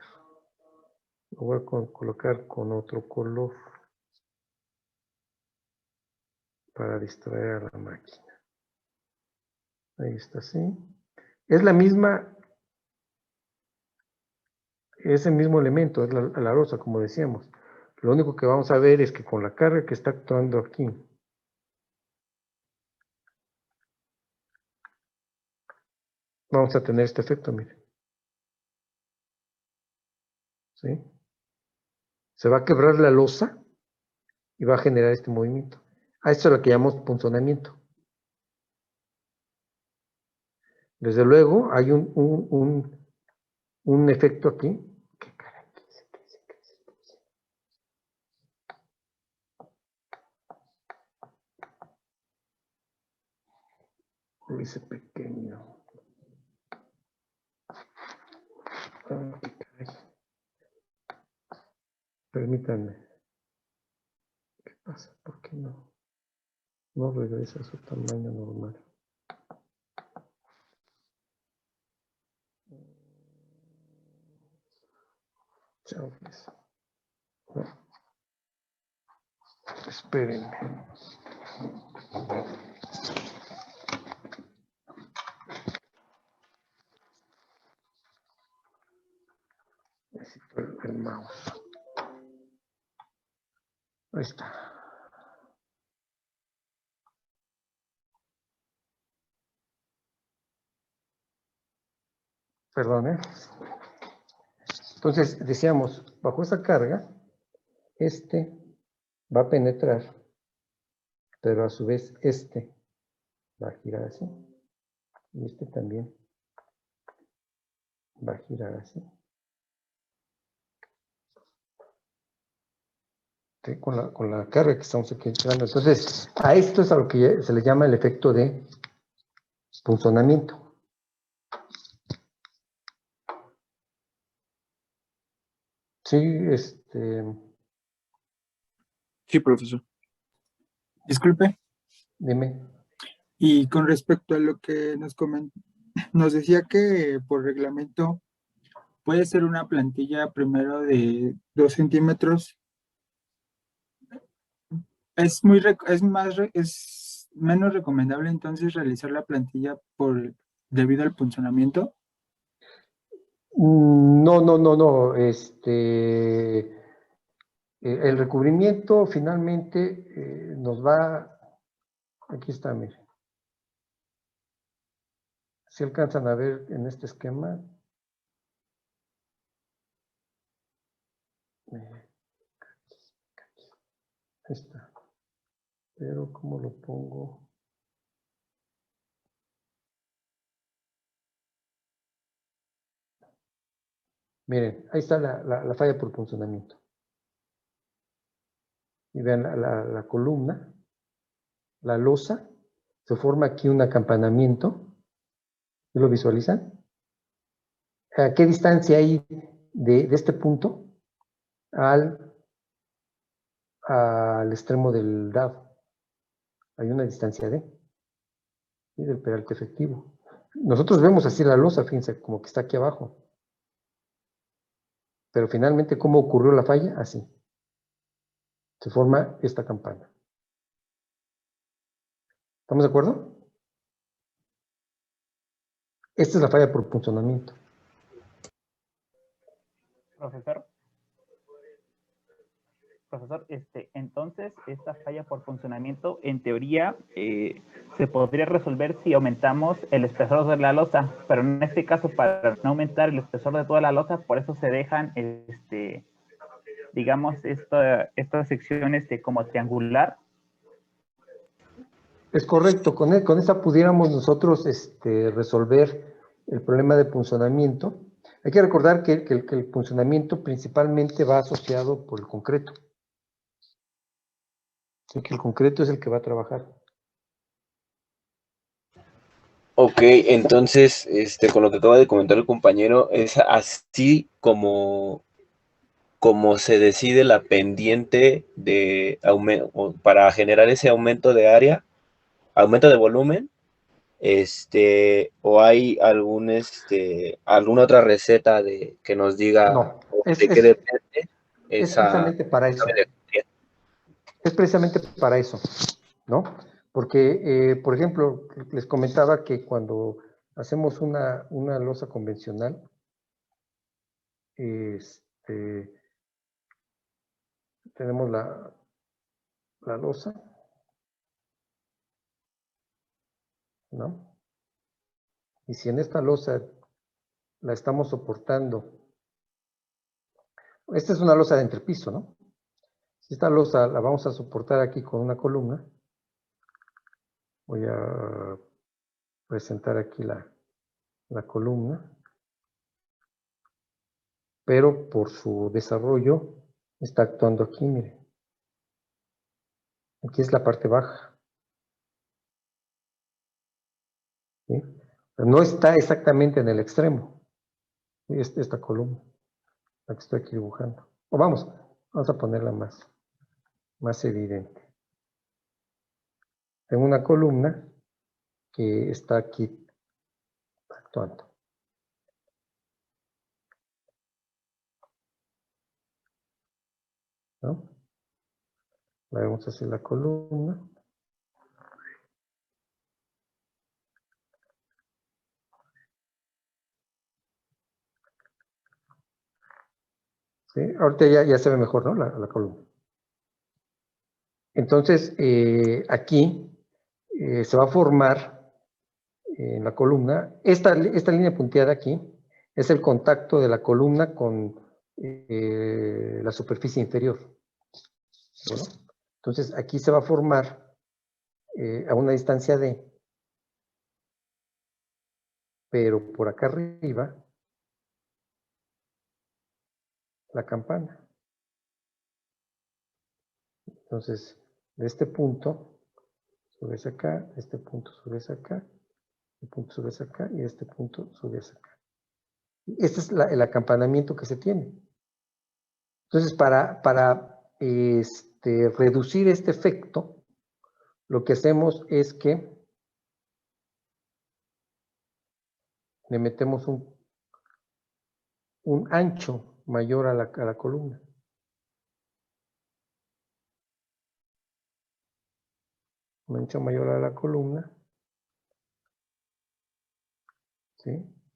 Lo voy a colocar con otro color para distraer a la máquina. Ahí está, sí. Es la misma, es el mismo elemento, es la losa, como decíamos. Lo único que vamos a ver es que con la carga que está actuando aquí, vamos a tener este efecto, miren. ¿Sí? Se va a quebrar la losa y va a generar este movimiento. A esto es lo que llamamos punzonamiento. Desde luego, hay un efecto aquí. ¿Qué caray? Lo hice pequeño. Qué caray. Permítanme. ¿Qué pasa? ¿Por qué no regresa a su tamaño normal? Chanfles. No. Espérenme. Necesito el mouse. Ahí está. Perdón, ¿eh? Entonces, decíamos, bajo esa carga, este va a penetrar, pero a su vez este va a girar así, y este también va a girar así. ¿Sí? Con la carga que estamos aquí entrando. Entonces, a esto es a lo que se le llama el efecto de punzonamiento. Sí, Sí, profesor. Disculpe. dime. Y con respecto a lo que nos decía que por reglamento puede ser una plantilla primero de 2 centímetros. Es es menos recomendable entonces realizar la plantilla debido al punzonamiento. No, no, no, no. El recubrimiento finalmente nos va. Aquí está, mire. Si alcanzan a ver en este esquema. Ahí está. Pero, ¿cómo lo pongo? Miren, ahí está la falla por punzonamiento. Y vean la columna, la losa, se forma aquí un acampanamiento. ¿Sí lo visualizan? ¿A qué distancia hay de este punto al extremo del dado? Hay una distancia ¿sí? Del peralte efectivo. Nosotros vemos así la losa, fíjense, como que está aquí abajo. Pero finalmente, ¿cómo ocurrió la falla? Así. Se forma esta campana. ¿Estamos de acuerdo? Esta es la falla por punzonamiento. Profesor. Profesor, entonces esta falla por funcionamiento, en teoría, se podría resolver si aumentamos el espesor de la losa, pero en este caso, para no aumentar el espesor de toda la losa, por eso se dejan, digamos, esta sección como triangular. Es correcto, con esta pudiéramos nosotros resolver el problema de punzonamiento. Hay que recordar que el punzonamiento principalmente va asociado por el concreto. Así que el concreto es el que va a trabajar. Ok, entonces, con lo que acaba de comentar el compañero, es así como se decide la pendiente de aumento para generar ese aumento de área, aumento de volumen, o hay alguna otra receta que nos diga No, de qué depende es esa precisamente para eso. geometría. Es precisamente para eso, ¿no? Porque, por ejemplo, les comentaba que cuando hacemos una losa convencional, tenemos la losa, ¿no? Y si en esta losa la estamos soportando, esta es una losa de entrepiso, ¿no? Si esta losa la vamos a soportar aquí con una columna, voy a presentar aquí la columna, pero por su desarrollo está actuando aquí, miren. Aquí es la parte baja. ¿Sí? No está exactamente en el extremo. Esta columna, la que estoy aquí dibujando. O vamos a ponerla más evidente. Tengo una columna que está aquí actuando. ¿No? La vemos así la columna. ¿Sí? Ahorita ya se ve mejor, ¿no? La columna. Entonces, aquí se va a formar en la columna, esta línea punteada aquí es el contacto de la columna con la superficie inferior. Bueno, entonces aquí se va a formar a una distancia D, pero por acá arriba la campana. Entonces, de este punto subes acá, de este punto subes acá, este punto subes acá y de este punto subes acá. Este es el acampanamiento que se tiene. Entonces, para reducir este efecto, lo que hacemos es que le metemos un ancho mayor a la columna. Un ancho mayor a la columna, ¿sí?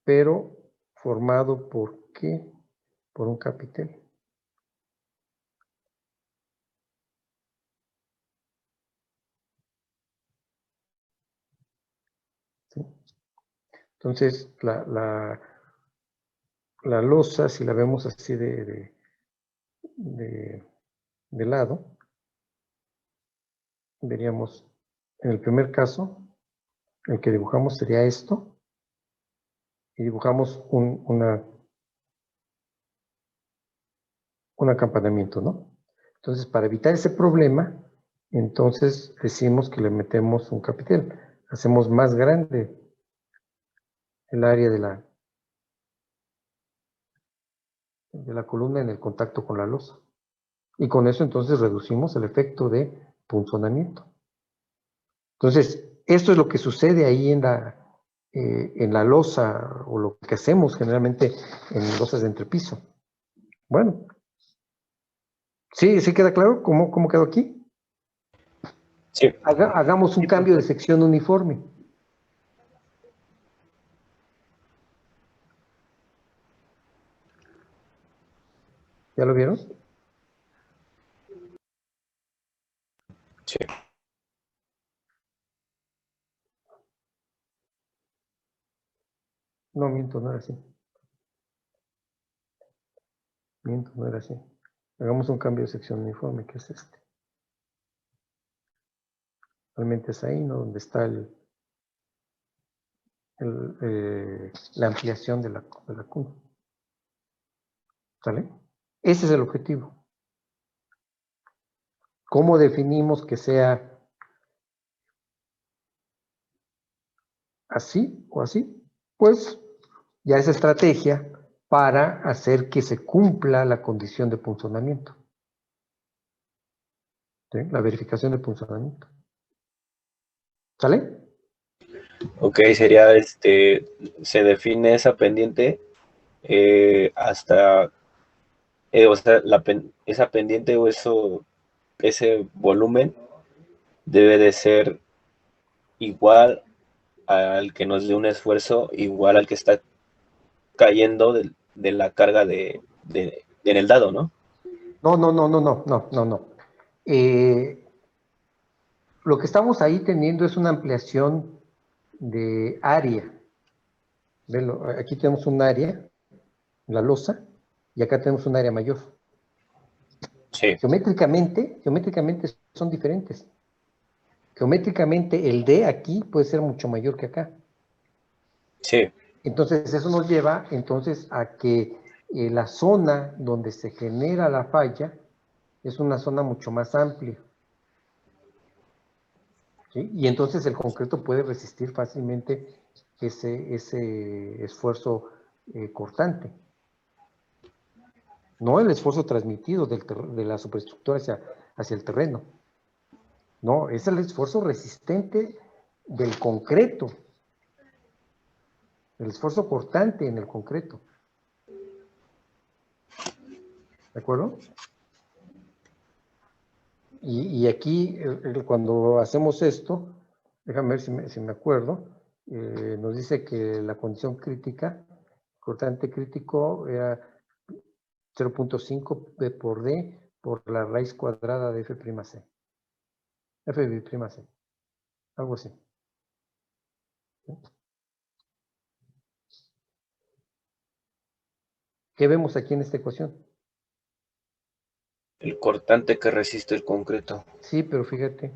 Pero formado ¿por qué? Por un capitel. ¿Sí? Entonces, la losa, si la vemos así de lado, veríamos, en el primer caso, el que dibujamos sería esto, y dibujamos un acampanamiento, ¿no? Entonces, para evitar ese problema, entonces decimos que le metemos un capitel. Hacemos más grande el área de la columna en el contacto con la losa. Y con eso entonces reducimos el efecto de punzonamiento. Entonces, esto es lo que sucede ahí en la losa, o lo que hacemos generalmente en losas de entrepiso. Bueno, ¿sí queda claro cómo quedó aquí? Sí, Hagamos un cambio de sección uniforme. ¿Ya lo vieron? sí. No, miento, no era así. Miento, no era así. Hagamos un cambio de sección uniforme, que es este. Realmente es ahí, ¿no? Donde está la ampliación de la cuna. ¿Sale? Ese es el objetivo. ¿Cómo definimos que sea así o así? Pues ya es estrategia para hacer que se cumpla la condición de punzonamiento. ¿Sí? La verificación de punzonamiento. ¿Sale? Ok, sería se define esa pendiente hasta, o sea, esa pendiente o ese volumen debe de ser igual al que nos dé un esfuerzo, igual al que está cayendo de la carga en el dado, ¿no? No. Lo que estamos ahí teniendo es una ampliación de área. Velo, aquí tenemos un área, la losa, y acá tenemos un área mayor. Sí, Geométricamente son diferentes. Geométricamente el D aquí puede ser mucho mayor que acá. sí, Entonces eso nos lleva entonces a que la zona donde se genera la falla es una zona mucho más amplia. ¿Sí? Y entonces el concreto puede resistir fácilmente ese esfuerzo cortante. No el esfuerzo transmitido de la superestructura hacia el terreno. No, es el esfuerzo resistente del concreto. El esfuerzo cortante en el concreto. ¿De acuerdo? Y aquí, cuando hacemos esto, déjame ver si me acuerdo, nos dice que la condición crítica, cortante crítico, era 0.5 P por D por la raíz cuadrada de F'(C). FB', algo así. ¿Qué vemos aquí en esta ecuación? El cortante que resiste el concreto. Sí, pero fíjate,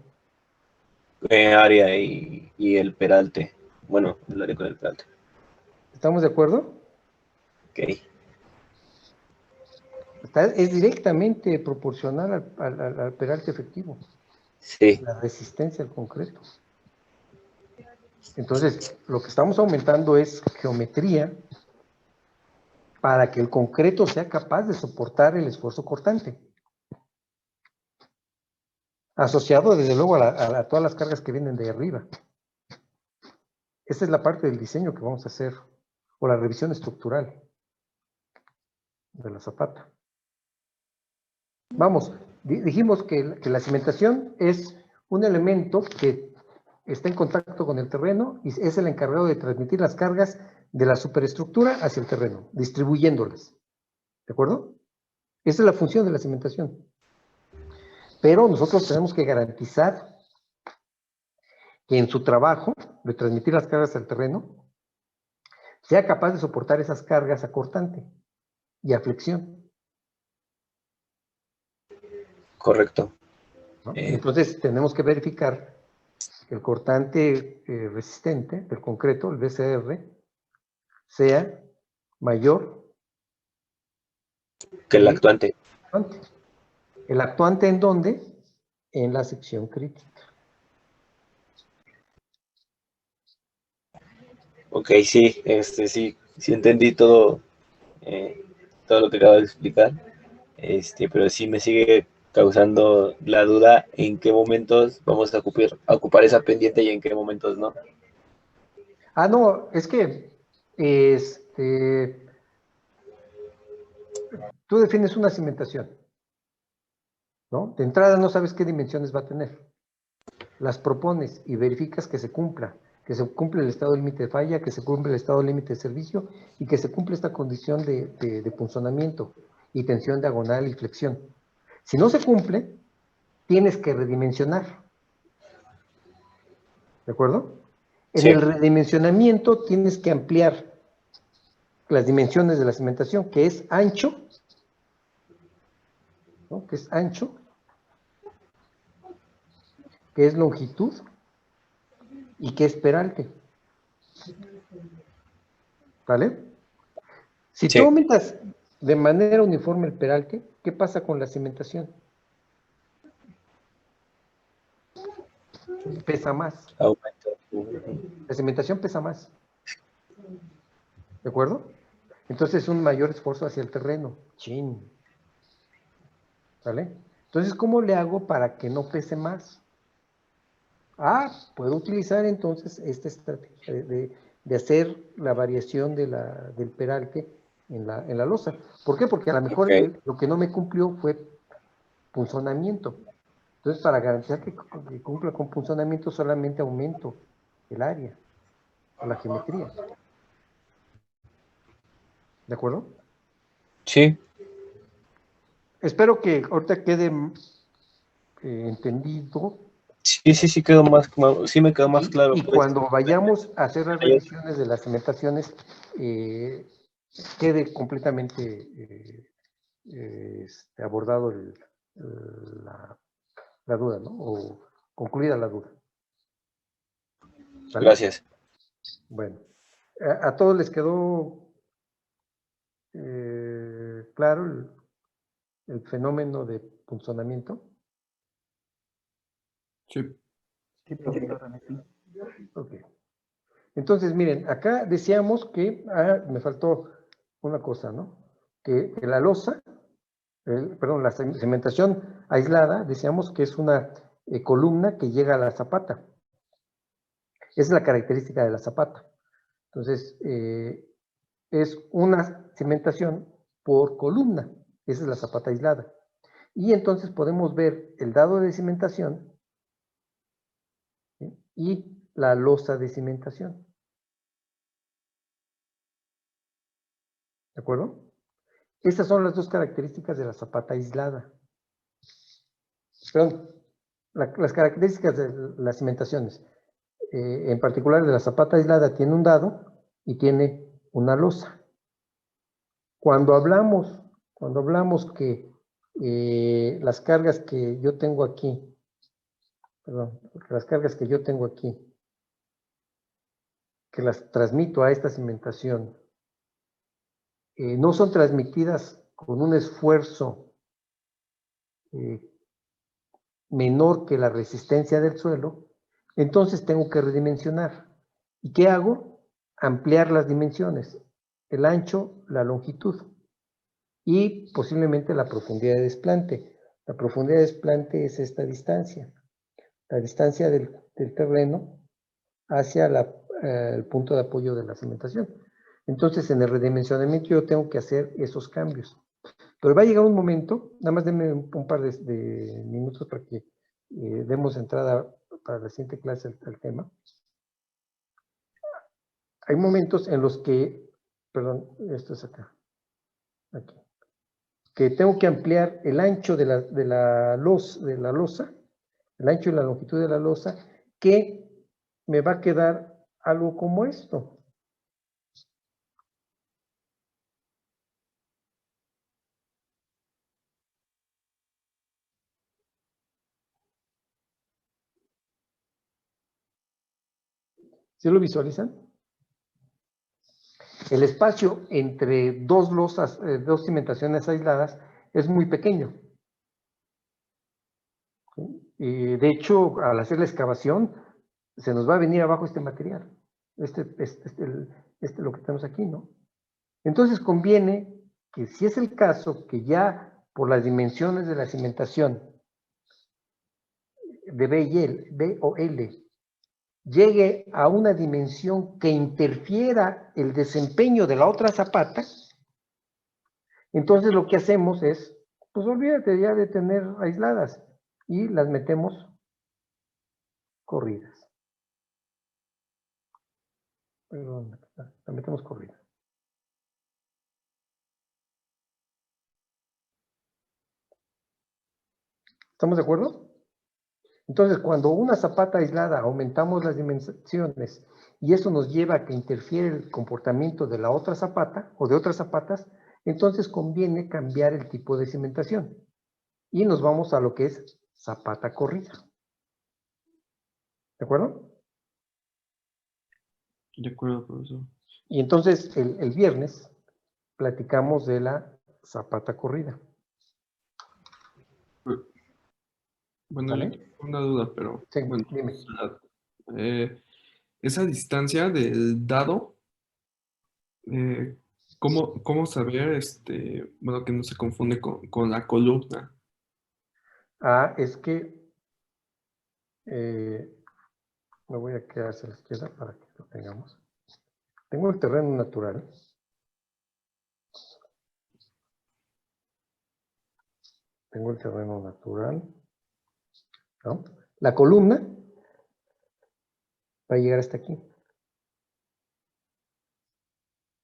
Área y el peralte. Bueno, el área con el peralte. ¿estamos de acuerdo? Ok. Es directamente proporcional al peralte efectivo, Sí, la resistencia al concreto. Entonces, lo que estamos aumentando es geometría para que el concreto sea capaz de soportar el esfuerzo cortante. Asociado, desde luego, a todas las cargas que vienen de arriba. Esa es la parte del diseño que vamos a hacer, o la revisión estructural de la zapata. Vamos, dijimos que la cimentación es un elemento que está en contacto con el terreno y es el encargado de transmitir las cargas de la superestructura hacia el terreno, distribuyéndolas. ¿De acuerdo? Esa es la función de la cimentación. Pero nosotros tenemos que garantizar que en su trabajo de transmitir las cargas al terreno, sea capaz de soportar esas cargas a cortante y a flexión. correcto. ¿No? Entonces tenemos que verificar que el cortante resistente del concreto, el BCR, sea mayor Que el que actuante. el actuante. ¿El actuante en dónde? En la sección crítica. Ok, sí, sí entendí todo, todo lo que acabas de explicar. Pero sí me sigue causando la duda en qué momentos vamos a ocupar esa pendiente y en qué momentos no. Ah, no, es que tú defines una cimentación, ¿no? De entrada no sabes qué dimensiones va a tener. Las propones y verificas que se cumple el estado límite de falla, que se cumple el estado límite de servicio y que se cumple esta condición de punzonamiento y tensión diagonal y flexión. Si no se cumple, tienes que redimensionar. ¿De acuerdo? En el Sí, redimensionamiento tienes que ampliar las dimensiones de la cimentación, que es ancho, ¿no? Que es ancho, que es longitud y que es peralte. ¿Vale? Si tú sí, aumentas de manera uniforme el peralte, ¿qué pasa con la cimentación? Pesa más. aumento. La cimentación pesa más. ¿De acuerdo? Entonces un mayor esfuerzo hacia el terreno. Chin. ¿Vale? Entonces, ¿cómo le hago para que no pese más? Ah, puedo utilizar entonces esta estrategia de hacer la variación del peralte en la losa. ¿Por qué? Porque a lo mejor Ok, lo que no me cumplió fue punzonamiento. Entonces, para garantizar que cumpla con punzonamiento, solamente aumento el área o la geometría. ¿De acuerdo? sí, Espero que ahorita quede entendido. sí sí me quedó más claro, Y pues. cuando vayamos a hacer las revisiones de las cimentaciones, quede completamente abordado la duda, ¿no? O concluida la duda. ¿Vale? Gracias. Bueno, a todos les quedó claro el fenómeno de punzonamiento. Sí. Sí, profesor, sí. Ok. Entonces, miren, acá decíamos que, me faltó una cosa, ¿no? Que la losa, perdón, la cimentación aislada, decíamos que es una columna que llega a la zapata. Esa es la característica de la zapata. Entonces, es una cimentación por columna. Esa es la zapata aislada. Y entonces podemos ver el dado de cimentación, ¿sí? Y la losa de cimentación. ¿De acuerdo? Estas son las dos características de la zapata aislada. Perdón, las características de las cimentaciones, en particular de la zapata aislada, tiene un dado y tiene una losa. Cuando hablamos que las cargas que yo tengo aquí, que las transmito a esta cimentación, no son transmitidas con un esfuerzo menor que la resistencia del suelo, entonces tengo que redimensionar. ¿Y qué hago? Ampliar las dimensiones, el ancho, la longitud y posiblemente la profundidad de desplante. La profundidad de desplante es esta distancia, la distancia del terreno hacia el punto de apoyo de la cimentación. Entonces, en el redimensionamiento yo tengo que hacer esos cambios. Pero va a llegar un momento, nada más denme un par de minutos para que demos entrada para la siguiente clase al tema. Hay momentos en los que, perdón, esto es acá, aquí, que tengo que ampliar el ancho de la losa, el ancho y la longitud de la losa, que me va a quedar algo como esto. ¿Sí lo visualizan? El espacio entre dos losas, dos cimentaciones aisladas, es muy pequeño. De hecho, al hacer la excavación, se nos va a venir abajo este material. Lo que tenemos aquí, ¿no? Entonces conviene que, si es el caso, que ya por las dimensiones de la cimentación de B o L, llegue a una dimensión que interfiera el desempeño de la otra zapata, entonces lo que hacemos es, pues olvídate ya de tener aisladas y las metemos corridas. Perdón, las metemos corridas. ¿Estamos de acuerdo? Entonces, cuando una zapata aislada aumentamos las dimensiones y eso nos lleva a que interfiere el comportamiento de la otra zapata o de otras zapatas, entonces conviene cambiar el tipo de cimentación. Y nos vamos a lo que es zapata corrida. ¿De acuerdo? De acuerdo, profesor. Y entonces el viernes platicamos de la zapata corrida. Bueno, ¿Vale? yo tengo una duda, pero Sí, bueno, dime. esa distancia del dado, ¿cómo saber, bueno, que no se confunde con la columna? Es que me voy a quedar hacia la izquierda para que lo tengamos. Tengo el terreno natural. Tengo el terreno natural, ¿no? La columna va a llegar hasta aquí,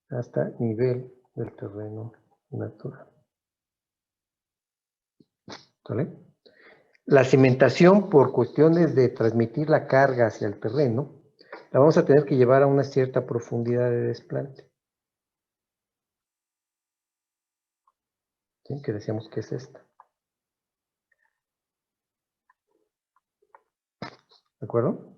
hasta nivel del terreno natural. ¿Vale? La cimentación, por cuestiones de transmitir la carga hacia el terreno, la vamos a tener que llevar a una cierta profundidad de desplante. ¿Sí? Que decíamos que es esta. ¿De acuerdo?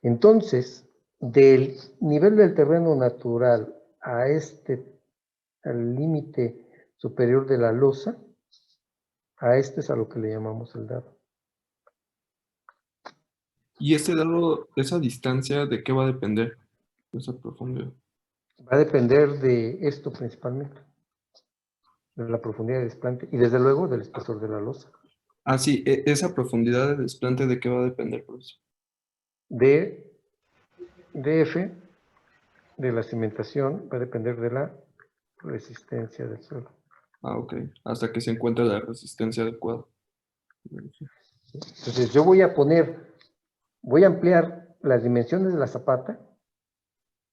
Entonces, del nivel del terreno natural al límite superior de la losa, a este es a lo que le llamamos el dado. ¿Y ese dado, esa distancia, de qué va a depender? Esa profundidad. Va a depender de esto principalmente, de la profundidad de desplante y desde luego del espesor de la losa. Ah, sí, esa profundidad de desplante, ¿de qué va a depender, profesor? De DF, de la cimentación, va a depender de la resistencia del suelo. Ah, ok. Hasta que se encuentre la resistencia adecuada. Entonces yo voy a ampliar las dimensiones de la zapata,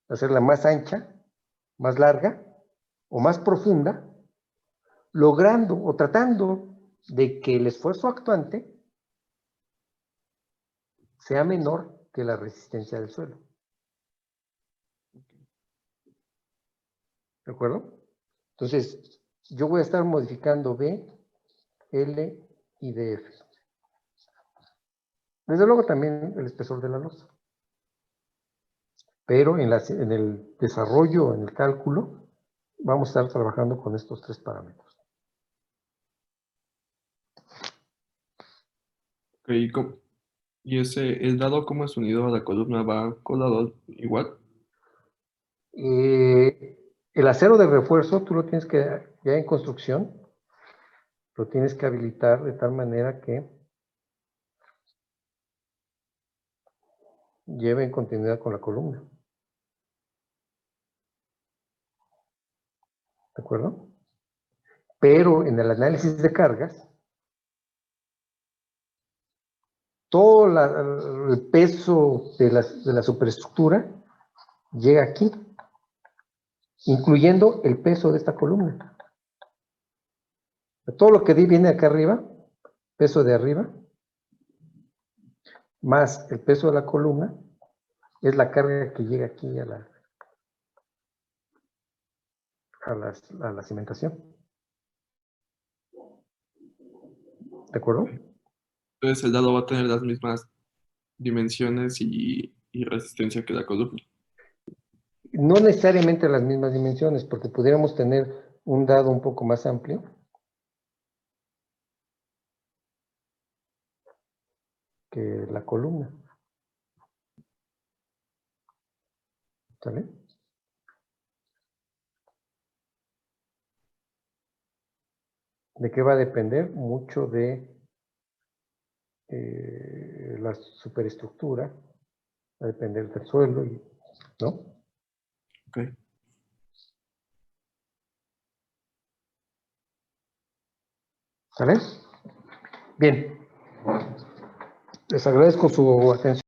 hacerla más ancha, más larga o más profunda, logrando o tratando de que el esfuerzo actuante sea menor que la resistencia del suelo. ¿De acuerdo? Entonces, yo voy a estar modificando B, L y DF. Desde luego también el espesor de la losa. Pero en el desarrollo, en el cálculo, vamos a estar trabajando con estos tres parámetros. Ok, ¿y el dado cómo es unido a la columna va colado igual? El acero de refuerzo, tú lo tienes que, ya en construcción, lo tienes que habilitar de tal manera que lleve en continuidad con la columna. ¿De acuerdo? Pero en el análisis de cargas, todo el peso de la superestructura llega aquí, incluyendo el peso de esta columna. Todo lo que viene acá arriba, peso de arriba, más el peso de la columna, es la carga que llega aquí a la cimentación. ¿De acuerdo? Entonces el dado va a tener las mismas dimensiones y resistencia que la columna. No necesariamente las mismas dimensiones, porque pudiéramos tener un dado un poco más amplio. Que la columna. ¿Sale? ¿De qué va a depender? Mucho de la superestructura, va a depender del suelo, ¿no? Ok. ¿Sale? Bien. Les agradezco su atención.